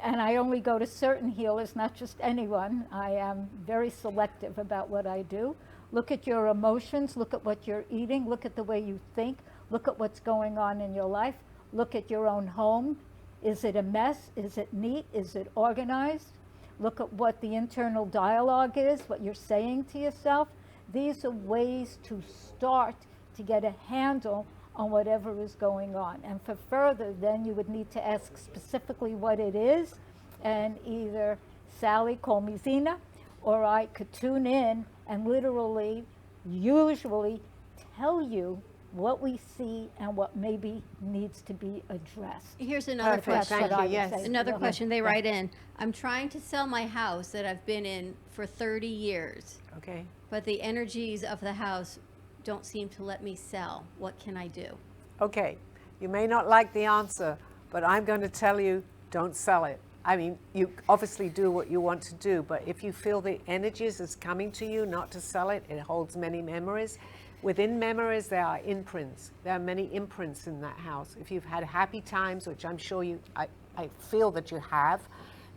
Speaker 2: I only go to certain healers, not just anyone. I am very selective about what I do. Look at your emotions, look at what you're eating, look at the way you think, look at what's going on in your life, look at your own home. Is it a mess? Is it neat? Is it organized? Look at what the internal dialogue is, what you're saying to yourself. These are ways to start to get a handle on whatever is going on. And for further, then you would need to ask specifically what it is, and either Sally, Call Me Zena, or I could tune in and literally, usually tell you what we see and what maybe needs to be addressed.
Speaker 5: Here's another
Speaker 1: Perfect.
Speaker 5: question.
Speaker 1: Thank you. Yes.
Speaker 5: Another
Speaker 2: Yeah.
Speaker 5: question they write in. I'm trying to sell my house that I've been in for 30 years,
Speaker 1: Okay.
Speaker 5: but the energies of the house don't seem to let me sell. What can I do?
Speaker 1: Okay. You may not like the answer, but I'm going to tell you, don't sell it. I mean, you obviously do what you want to do, but if you feel the energies is coming to you not to sell it, it holds many memories. Within memories, there are imprints. There are many imprints in that house. If you've had happy times, which I'm sure I feel that you have,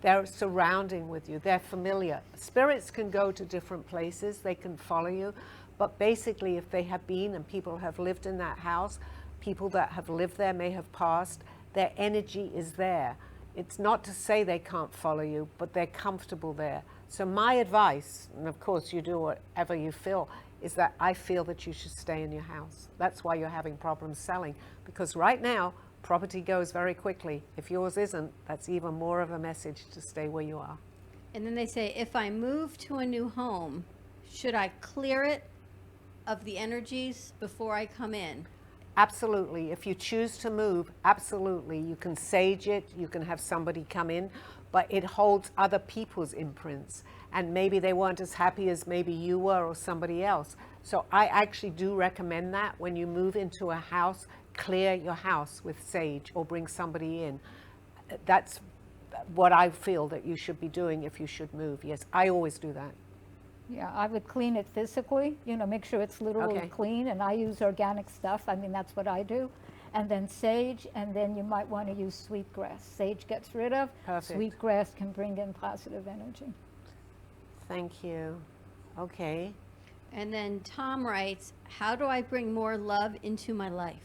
Speaker 1: they're surrounding with you. They're familiar. Spirits can go to different places. They can follow you. But basically, if they have been and people have lived in that house, people that have lived there may have passed, their energy is there. It's not to say they can't follow you, but they're comfortable there. So my advice, and of course you do whatever you feel, is that I feel that you should stay in your house. That's why you're having problems selling, because right now property goes very quickly. If yours isn't, that's even more of a message to stay where you are.
Speaker 5: And then they say, if I move to a new home, should I clear it of the energies before I come in?
Speaker 1: Absolutely. If you choose to move, absolutely. You can sage it, you can have somebody come in, but it holds other people's imprints. And maybe they weren't as happy as maybe you were or somebody else. So I actually do recommend that when you move into a house, clear your house with sage or bring somebody in. That's what I feel that you should be doing if you should move. Yes, I always do that.
Speaker 2: Yeah, I would clean it physically, make sure it's literally
Speaker 1: Okay.
Speaker 2: clean, and I use organic stuff. I mean, that's what I do. And then sage, and then you might want to use sweetgrass. Sage gets rid of,
Speaker 1: Perfect.
Speaker 2: sweetgrass can bring in positive energy.
Speaker 1: Thank you. Okay.
Speaker 5: And then Tom writes, how do I bring more love into my life?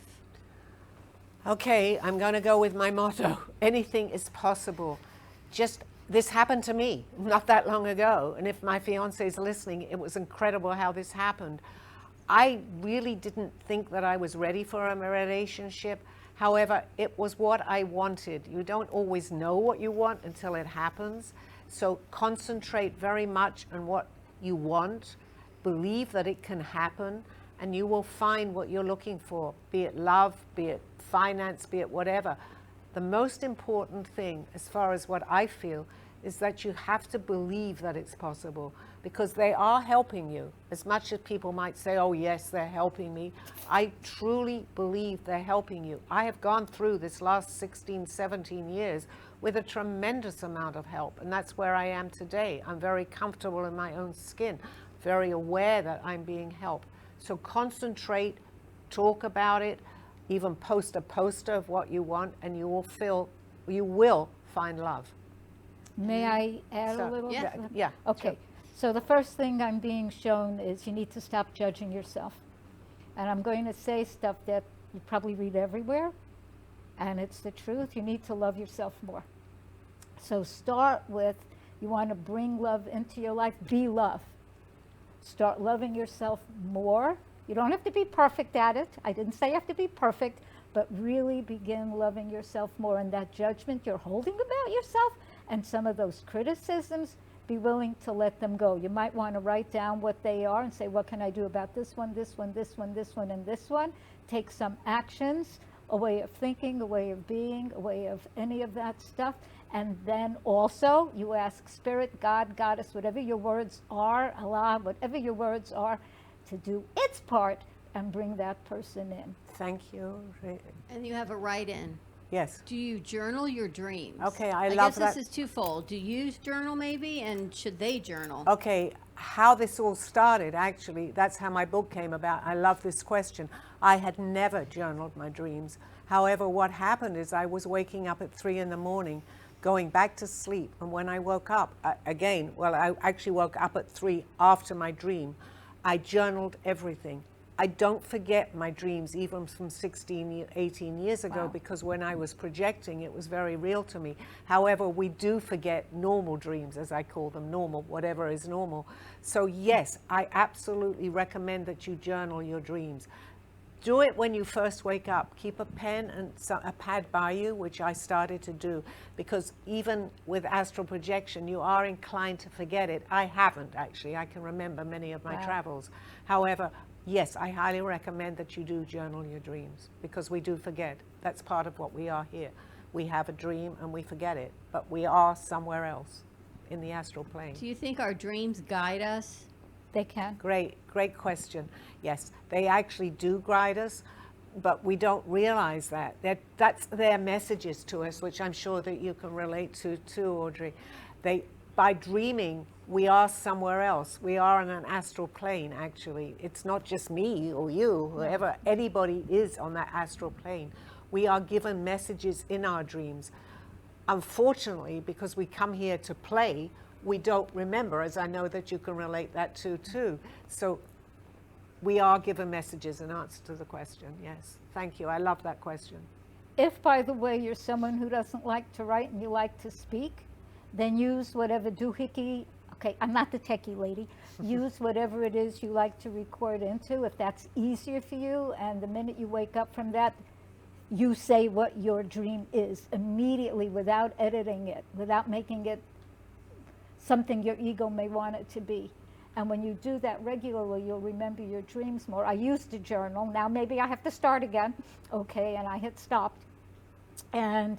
Speaker 1: Okay, I'm going to go with my motto. Anything is possible. This happened to me not that long ago. And if my fiance is listening, it was incredible how this happened. I really didn't think that I was ready for a relationship. However, it was what I wanted. You don't always know what you want until it happens. So concentrate very much on what you want. Believe that it can happen, and you will find what you're looking for, be it love, be it finance, be it whatever. The most important thing, as far as what I feel, is that you have to believe that it's possible, because they are helping you. As much as people might say, oh yes, they're helping me, I truly believe they're helping you. I have gone through this last 16, 17 years with a tremendous amount of help, and that's where I am today. I'm very comfortable in my own skin, very aware that I'm being helped. So concentrate, talk about it, even post a poster of what you want, and you will find love.
Speaker 2: May I add a little?
Speaker 5: Yeah.
Speaker 1: Yeah.
Speaker 2: Okay, so the first thing I'm being shown is you need to stop judging yourself. And I'm going to say stuff that you probably read everywhere, and it's the truth. You need to love yourself more. So start with, you want to bring love into your life, be love. Start loving yourself more. You don't have to be perfect at it. I didn't say you have to be perfect, but really begin loving yourself more. And that judgment you're holding about yourself and some of those criticisms, be willing to let them go. You might want to write down what they are and say, what can I do about this one, this one, this one, this one, and this one? Take some actions, a way of thinking, a way of being, a way of any of that stuff. And then also you ask Spirit, God, Goddess, whatever your words are, Allah, whatever your words are, to do its part and bring that person in.
Speaker 1: Thank you.
Speaker 5: And you have a write-in.
Speaker 1: Yes.
Speaker 5: Do you journal your dreams?
Speaker 1: Okay, I
Speaker 5: guess
Speaker 1: love that.
Speaker 5: this is twofold. Do you journal maybe, and should they journal?
Speaker 1: Okay, how this all started, actually, that's how my book came about. I love this question. I had never journaled my dreams. However, what happened is I was waking up at 3 in the morning, going back to sleep. And when I woke up, I actually woke up at 3 after my dream. I journaled everything. I don't forget my dreams, even from 16, 18 years ago,
Speaker 2: Wow.
Speaker 1: because when I was projecting, it was very real to me. However, we do forget normal dreams, as I call them, normal, whatever is normal. So yes, I absolutely recommend that you journal your dreams. Do it when you first wake up. Keep a pen and a pad by you, which I started to do, because even with astral projection, you are inclined to forget it. I haven't, actually. I can remember many of my
Speaker 2: Wow.
Speaker 1: travels. However, yes, I highly recommend that you do journal your dreams, because we do forget. That's part of what we are here. We have a dream and we forget it, but we are somewhere else in the astral plane.
Speaker 5: Do you think our dreams guide us?
Speaker 2: They can.
Speaker 1: Great question. Yes, they actually do guide us, but we don't realize that. That's their messages to us, which I'm sure that you can relate to too, Audrey. By dreaming, we are somewhere else. We are in an astral plane, actually. It's not just me or you, whoever, anybody is on that astral plane. We are given messages in our dreams. Unfortunately, because we come here to play, we don't remember, as I know that you can relate that to too. So we are given messages in answer to the question, yes. Thank you, I love that question.
Speaker 2: If, by the way, you're someone who doesn't like to write and you like to speak, then use whatever doohickey, okay, I'm not the techie lady, use whatever it is you like to record into, if that's easier for you, and the minute you wake up from that, you say what your dream is immediately without editing it, without making it something your ego may want it to be. And when you do that regularly, you'll remember your dreams more. I used to journal. Now maybe I have to start again. Okay, and I had stopped. And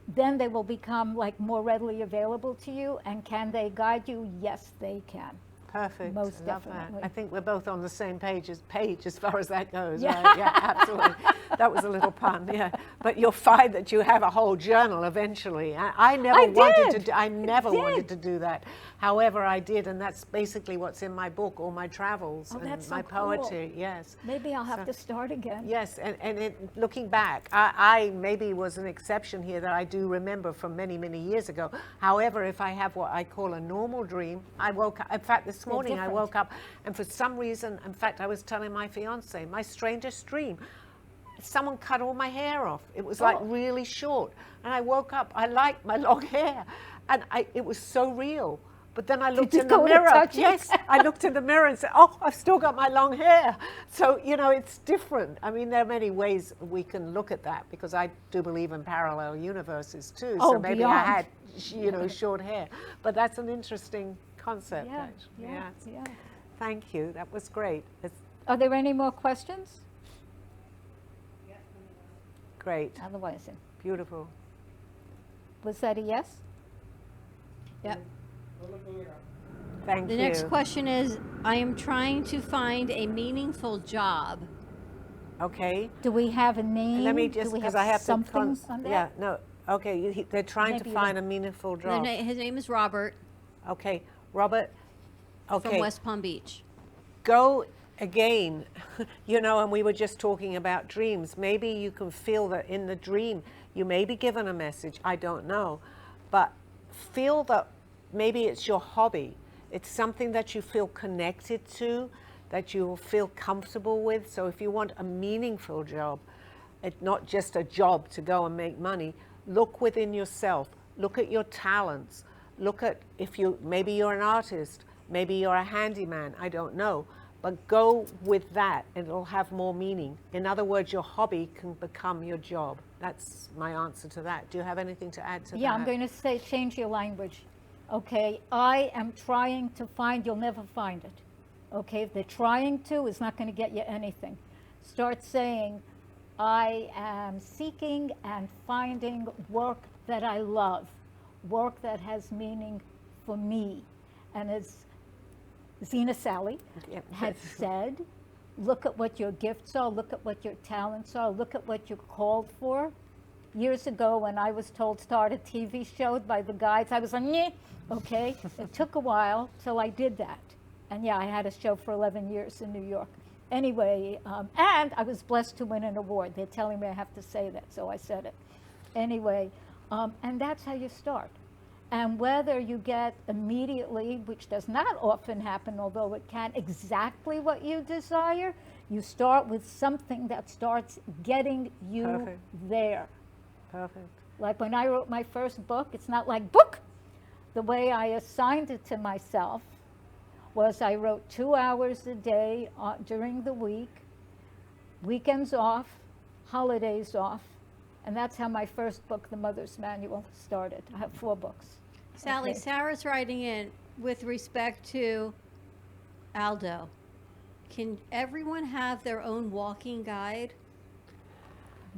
Speaker 2: then they will become like more readily available to you. And can they guide you? Yes, they can.
Speaker 1: Perfect.
Speaker 2: Most
Speaker 1: Love
Speaker 2: definitely.
Speaker 1: that. I think we're both on the same page as far as that goes.
Speaker 2: Yeah.
Speaker 1: Right? Yeah, absolutely. That was a little pun, yeah. But you'll find that you have a whole journal eventually. I never wanted to do that. However, I did, and that's basically what's in my book, all my travels and
Speaker 2: that's so
Speaker 1: my
Speaker 2: cool.
Speaker 1: poetry. Yes.
Speaker 2: Maybe I'll have to start again.
Speaker 1: Yes, and looking back, I maybe was an exception here that I do remember from many, many years ago. However, if I have what I call a normal dream, I woke up, in fact, this morning I woke up, and for some reason, in fact, I was telling my fiance, my strangest dream, someone cut all my hair off. It was like really short. And I woke up, I liked my long hair, and it was so real. But then I looked in the mirror. Yes, I looked in the mirror and said, oh, I've still got my long hair. So, you know, it's different. I mean, there are many ways we can look at that, because I do believe in parallel universes too. So maybe I had, you know, short hair. But that's an interesting concept, actually.
Speaker 2: Yeah.
Speaker 1: Thank you. That was great.
Speaker 2: Are there any more questions?
Speaker 1: Great.
Speaker 2: Otherwise,
Speaker 1: Beautiful.
Speaker 2: was that a yes?
Speaker 5: Yep.
Speaker 1: Thank you.
Speaker 5: The next question is, I am trying to find a meaningful job.
Speaker 1: Okay.
Speaker 2: Do we have a name?
Speaker 1: Let me just, because I have
Speaker 2: something
Speaker 1: to.
Speaker 2: on that?
Speaker 1: Yeah. No. Okay. They're trying to find a meaningful job.
Speaker 5: His name is Robert.
Speaker 1: Okay, Robert. Okay.
Speaker 5: From West Palm Beach.
Speaker 1: Go again. You know, and we were just talking about dreams. Maybe you can feel that in the dream you may be given a message. I don't know, but feel that maybe it's your hobby. It's something that you feel connected to, that you feel comfortable with. So if you want a meaningful job, it's not just a job to go and make money, look within yourself. Look at your talents. Look at maybe you're an artist, maybe you're a handyman, I don't know. But go with that and it'll have more meaning. In other words, your hobby can become your job. That's my answer to that. Do you have anything to add to that?
Speaker 2: Yeah, I'm going to say change your language. Okay, I am trying to find, you'll never find it. Okay, if they're trying to, it's not going to get you anything. Start saying, I am seeking and finding work that I love, work that has meaning for me. And as Zena Sally had said, look at what your gifts are, look at what your talents are, look at what you're called for. Years ago, when I was told start a TV show by the guides, I was like, nyeh, okay. It took a while till I did that. And yeah, I had a show for 11 years in New York. Anyway, and I was blessed to win an award. They're telling me I have to say that, so I said it. Anyway, and that's how you start. And whether you get immediately, which does not often happen, although it can, exactly what you desire, you start with something that starts getting you there.
Speaker 1: Perfect.
Speaker 2: Like when I wrote my first book, it's not like book. The way I assigned it to myself was I wrote 2 hours a day during the week, weekends off, holidays off, and that's how my first book, The Mother's Manual, started. I have 4 books.
Speaker 5: Sally, Sarah's writing in with respect to Aldo. Can everyone have their own walking guide?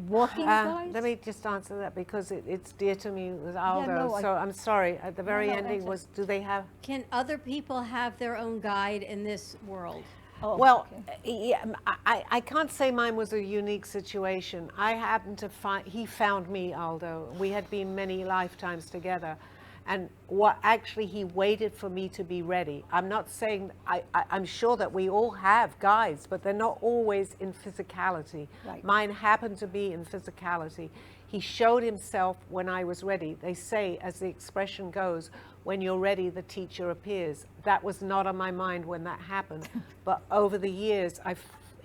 Speaker 2: Walking guides?
Speaker 1: Let me just answer that because it's dear to me with Aldo.
Speaker 2: no,
Speaker 1: so I'm sorry. At the very ending
Speaker 2: that's
Speaker 1: was, do they have?
Speaker 5: Can other people have their own guide in this world?
Speaker 2: Oh,
Speaker 1: Well,
Speaker 2: okay.
Speaker 1: yeah, I can't say mine was a unique situation. I happened to he found me, Aldo. We had been many lifetimes together. And he waited for me to be ready. I'm not saying, I'm sure that we all have guides, but they're not always in physicality.
Speaker 2: Right.
Speaker 1: Mine happened to be in physicality. He showed himself when I was ready. They say, as the expression goes, when you're ready, the teacher appears. That was not on my mind when that happened. But over the years,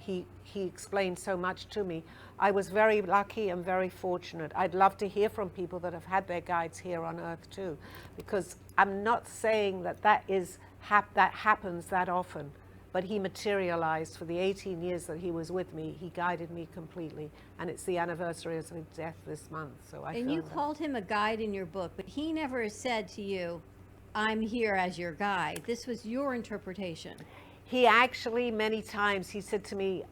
Speaker 1: he explained so much to me. I was very lucky and very fortunate. I'd love to hear from people that have had their guides here on Earth too, because I'm not saying that that happens that often, but he materialized for the 18 years that he was with me. He guided me completely, and it's the anniversary of his death this month. So I.
Speaker 5: And you called him a guide in your book, but he never said to you, "I'm here as your guide." This was your interpretation.
Speaker 1: He actually, many times, he said to me,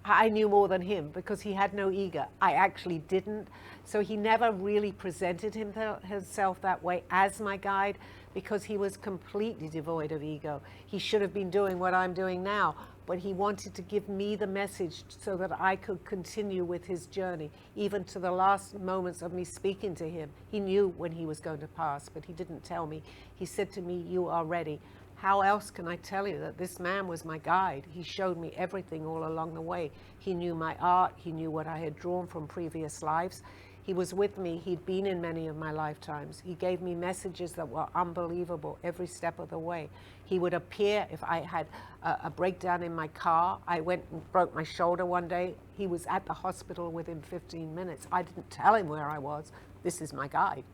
Speaker 1: I knew more than him because he had no ego. I actually didn't. So he never really presented himself that way as my guide because he was completely devoid of ego. He should have been doing what I'm doing now, but he wanted to give me the message so that I could continue with his journey, even to the last moments of me speaking to him. He knew when he was going to pass, but he didn't tell me. He said to me, "You are ready." How else can I tell you that this man was my guide? He showed me everything all along the way. He knew my art. He knew what I had drawn from previous lives. He was with me. He'd been in many of my lifetimes. He gave me messages that were unbelievable every step of the way. He would appear if I had a breakdown in my car. I went and broke my shoulder one day. He was at the hospital within 15 minutes. I didn't tell him where I was. This is my guide,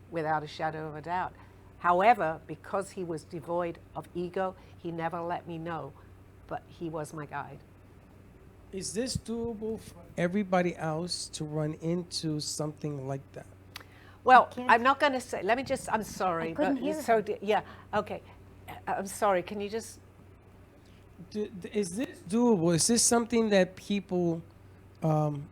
Speaker 1: without a shadow of a doubt. However, because he was devoid of ego, he never let me know, but he was my guide.
Speaker 8: Is this doable for everybody else to run into something like that?
Speaker 1: Well,
Speaker 2: can't-
Speaker 1: I'm not going to say, let me just, I'm sorry.
Speaker 2: I couldn't
Speaker 1: but
Speaker 2: hear
Speaker 1: so, yeah, okay. I'm sorry, can you just,
Speaker 8: Is this doable? Is this something that people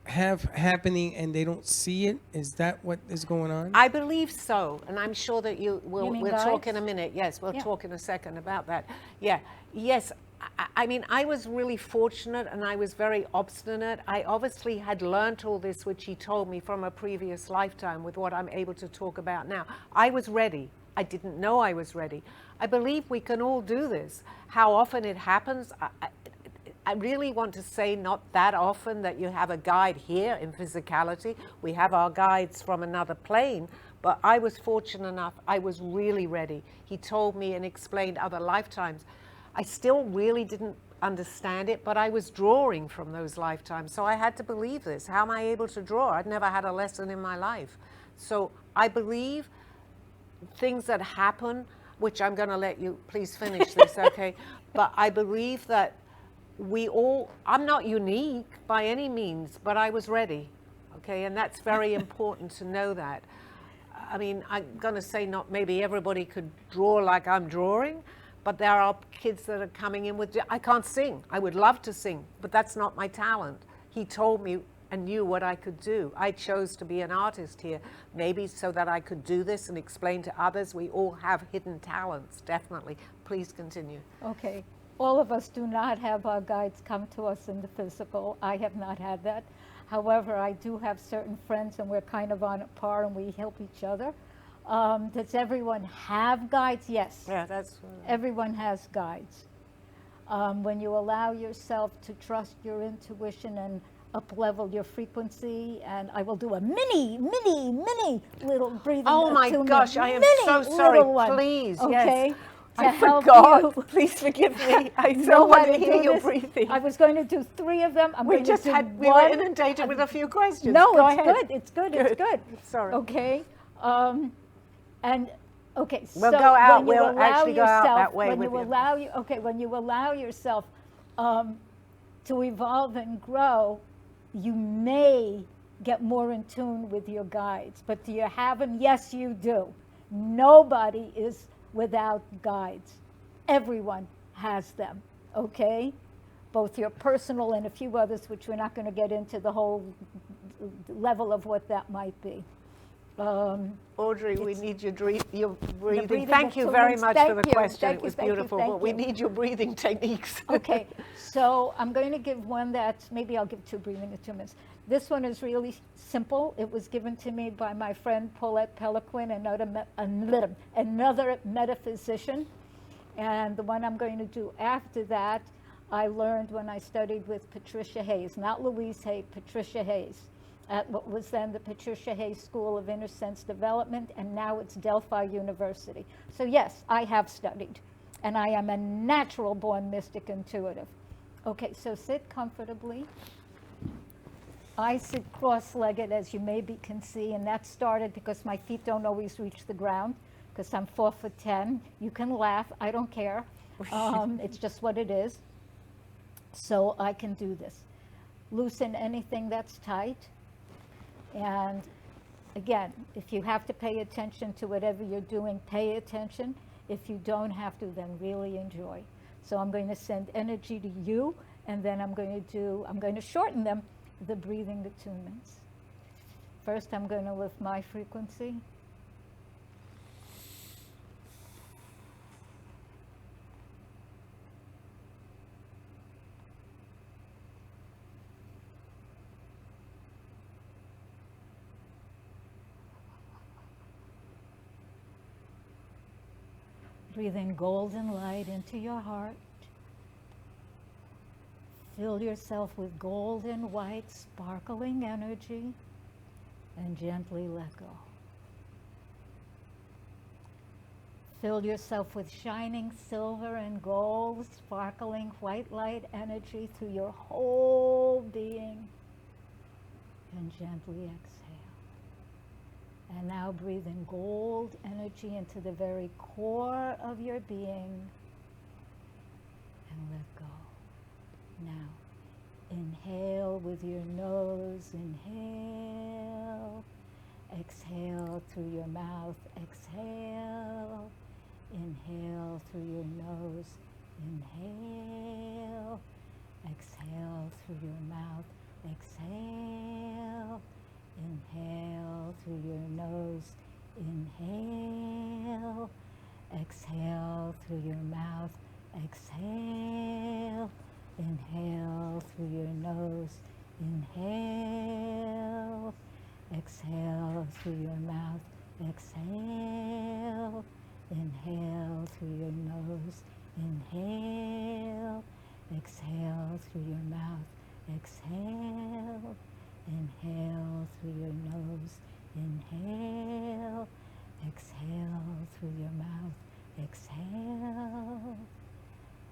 Speaker 8: have happening and they don't see it? Is that what is going on?
Speaker 1: I believe so, and I'm sure that we'll
Speaker 2: mean
Speaker 1: talk in
Speaker 2: guides?
Speaker 1: a minute. Yes, we'll
Speaker 2: Yeah.
Speaker 1: talk in a second about that. Yeah, yes. I mean, I was really fortunate and I was very obstinate. I obviously had learned all this, which he told me from a previous lifetime with what I'm able to talk about now. I was ready. I didn't know I was ready. I believe we can all do this. How often it happens, I really want to say not that often that you have a guide here in physicality. We have our guides from another plane, but I was fortunate enough, I was really ready. He told me and explained other lifetimes. I still really didn't understand it, but I was drawing from those lifetimes. So I had to believe this. How am I able to draw? I'd never had a lesson in my life. So I believe things that happen, which I'm going to let you please finish this, okay? But I believe that I'm not unique by any means, but I was ready, okay? And that's very important to know that. I mean, I'm going to say not maybe everybody could draw like I'm drawing, but there are kids that are coming in with, I can't sing. I would love to sing, but that's not my talent. He told me and knew what I could do. I chose to be an artist here, maybe so that I could do this and explain to others. We all have hidden talents, definitely. Please continue.
Speaker 2: Okay. All of us do not have our guides come to us in the physical. I have not had that. However, I do have certain friends and we're kind of on a par and we help each other. Does everyone have guides? Yes.
Speaker 1: Yeah, that's...
Speaker 2: Everyone has guides. When you allow yourself to trust your intuition and up-level your frequency, and I will do a mini little breathing.
Speaker 1: Oh my
Speaker 2: 2
Speaker 1: gosh,
Speaker 2: minutes.
Speaker 1: I am
Speaker 2: Mini
Speaker 1: so sorry.
Speaker 2: little one,
Speaker 1: Please,
Speaker 2: okay?
Speaker 1: yes.
Speaker 2: To
Speaker 1: I
Speaker 2: help
Speaker 1: forgot.
Speaker 2: you.
Speaker 1: Please forgive me. I
Speaker 2: know
Speaker 1: so want
Speaker 2: how
Speaker 1: to
Speaker 2: to
Speaker 1: hear
Speaker 2: do
Speaker 1: your
Speaker 2: this.
Speaker 1: breathing.
Speaker 2: I was going to do 3 of them.
Speaker 1: We were
Speaker 2: one.
Speaker 1: inundated with a few questions.
Speaker 2: No,
Speaker 1: Go
Speaker 2: it's
Speaker 1: ahead.
Speaker 2: good. It's good. It's good.
Speaker 1: Sorry.
Speaker 2: Okay. And okay.
Speaker 1: We'll
Speaker 2: so
Speaker 1: go out.
Speaker 2: when you
Speaker 1: We'll
Speaker 2: allow
Speaker 1: actually go out
Speaker 2: yourself,
Speaker 1: that way
Speaker 2: when
Speaker 1: with
Speaker 2: you
Speaker 1: you.
Speaker 2: when you allow yourself to evolve and grow, you may get more in tune with your guides. But do you have them? Yes, you do. Nobody is without guides. Everyone has them. Okay. Both your personal and a few others, which we're not going to get into the whole level of what that might be.
Speaker 1: Audrey, we need your breathing.
Speaker 2: breathing
Speaker 1: Thank you
Speaker 2: of
Speaker 1: very
Speaker 2: tunes.
Speaker 1: much
Speaker 2: Thank
Speaker 1: for the
Speaker 2: you.
Speaker 1: question.
Speaker 2: Thank
Speaker 1: It
Speaker 2: you,
Speaker 1: was
Speaker 2: thank you,
Speaker 1: beautiful,
Speaker 2: thank
Speaker 1: but we
Speaker 2: you.
Speaker 1: need your breathing techniques.
Speaker 2: Okay, so I'm going to give one that's, maybe I'll give 2 breathing in 2 minutes. This one is really simple. It was given to me by my friend Paulette Pelequin, another metaphysician. And the one I'm going to do after that, I learned when I studied with Patricia Hayes, not Louise Hay, Patricia Hayes, at what was then the Patricia Hayes School of Inner Sense Development, and now it's Delphi University. So yes, I have studied, and I am a natural born mystic intuitive. Okay, so sit comfortably. I sit cross-legged, as you maybe can see, and that started because my feet don't always reach the ground, because I'm 4'10". You can laugh, I don't care. It's just what it is. So I can do this. Loosen anything that's tight. And again, if you have to pay attention to whatever you're doing, pay attention. If you don't have to, then really enjoy. So I'm going to send energy to you, and then I'm going to shorten them, the breathing attunements. First, I'm going to lift my frequency. Breathe in golden light into your heart. Fill yourself with golden white sparkling energy and gently let go. Fill yourself with shining silver and gold, sparkling white light energy through your whole being and gently exhale. And now breathe in gold energy into the very core of your being and let go. Now, inhale with your nose, inhale. Exhale through your mouth, exhale. Inhale through your nose, inhale. Exhale through your mouth, exhale. Inhale through your nose, inhale. Exhale through your mouth, exhale. Inhale through your nose, inhale. Exhale through your mouth, exhale. Inhale through your nose, inhale. Exhale through your mouth, exhale. Inhale through your nose, inhale. Exhale through your mouth, exhale.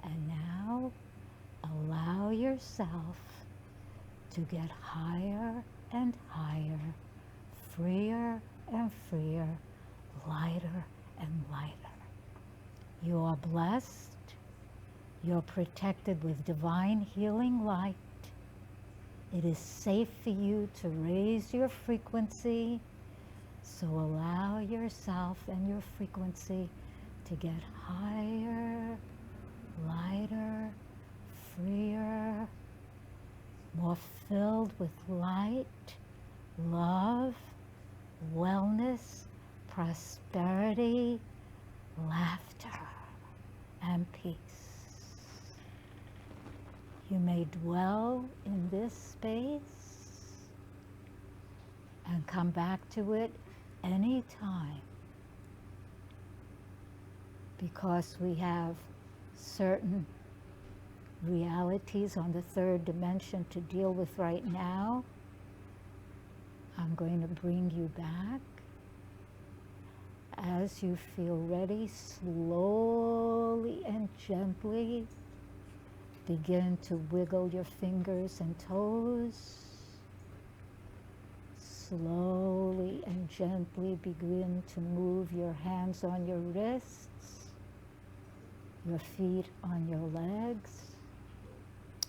Speaker 2: And now allow yourself to get higher and higher, freer and freer, lighter and lighter. You are blessed. You're protected with divine healing light. It is safe for you to raise your frequency, so allow yourself and your frequency to get higher, lighter, freer, more filled with light, love, wellness, prosperity, laughter, and peace. You may dwell in this space and come back to it anytime, because we have certain realities on the third dimension to deal with right now. I'm going to bring you back. As you feel ready, slowly and gently begin to wiggle your fingers and toes. Slowly and gently begin to move your hands on your wrists, your feet on your legs.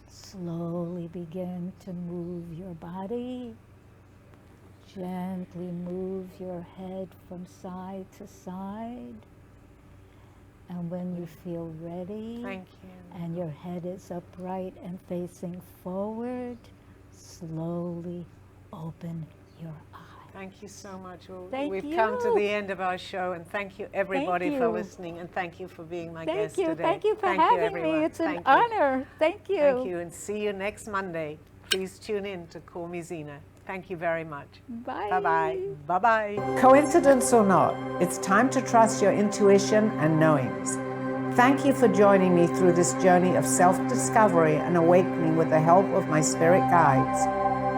Speaker 2: Slowly begin to move your body. Gently move your head from side to side. And when you feel ready,
Speaker 1: Thank you.
Speaker 2: and your head is upright and facing forward, slowly open your eyes.
Speaker 1: Thank you so much. Well,
Speaker 2: Thank
Speaker 1: we've come to
Speaker 2: you.
Speaker 1: the end of our show, and thank you everybody for
Speaker 2: you.
Speaker 1: listening, and thank you for being my
Speaker 2: Thank
Speaker 1: guest
Speaker 2: you.
Speaker 1: today.
Speaker 2: Thank you for
Speaker 1: Thank
Speaker 2: having me.
Speaker 1: everyone.
Speaker 2: It's an
Speaker 1: Thank you.
Speaker 2: honor. Thank you.
Speaker 1: Thank you, and see you next Monday. Please tune in to Call Me Zena. Thank you very much.
Speaker 2: Bye.
Speaker 1: Bye-bye. Bye-bye.
Speaker 9: Coincidence or not, it's time to trust your intuition and knowings. Thank you for joining me through this journey of self-discovery and awakening with the help of my spirit guides.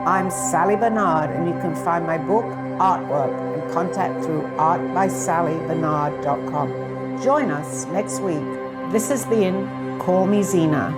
Speaker 9: I'm Sally Barnard, and you can find my book, Artwork, and contact through artbysallybernard.com. Join us next week. This has been Call Me Zena.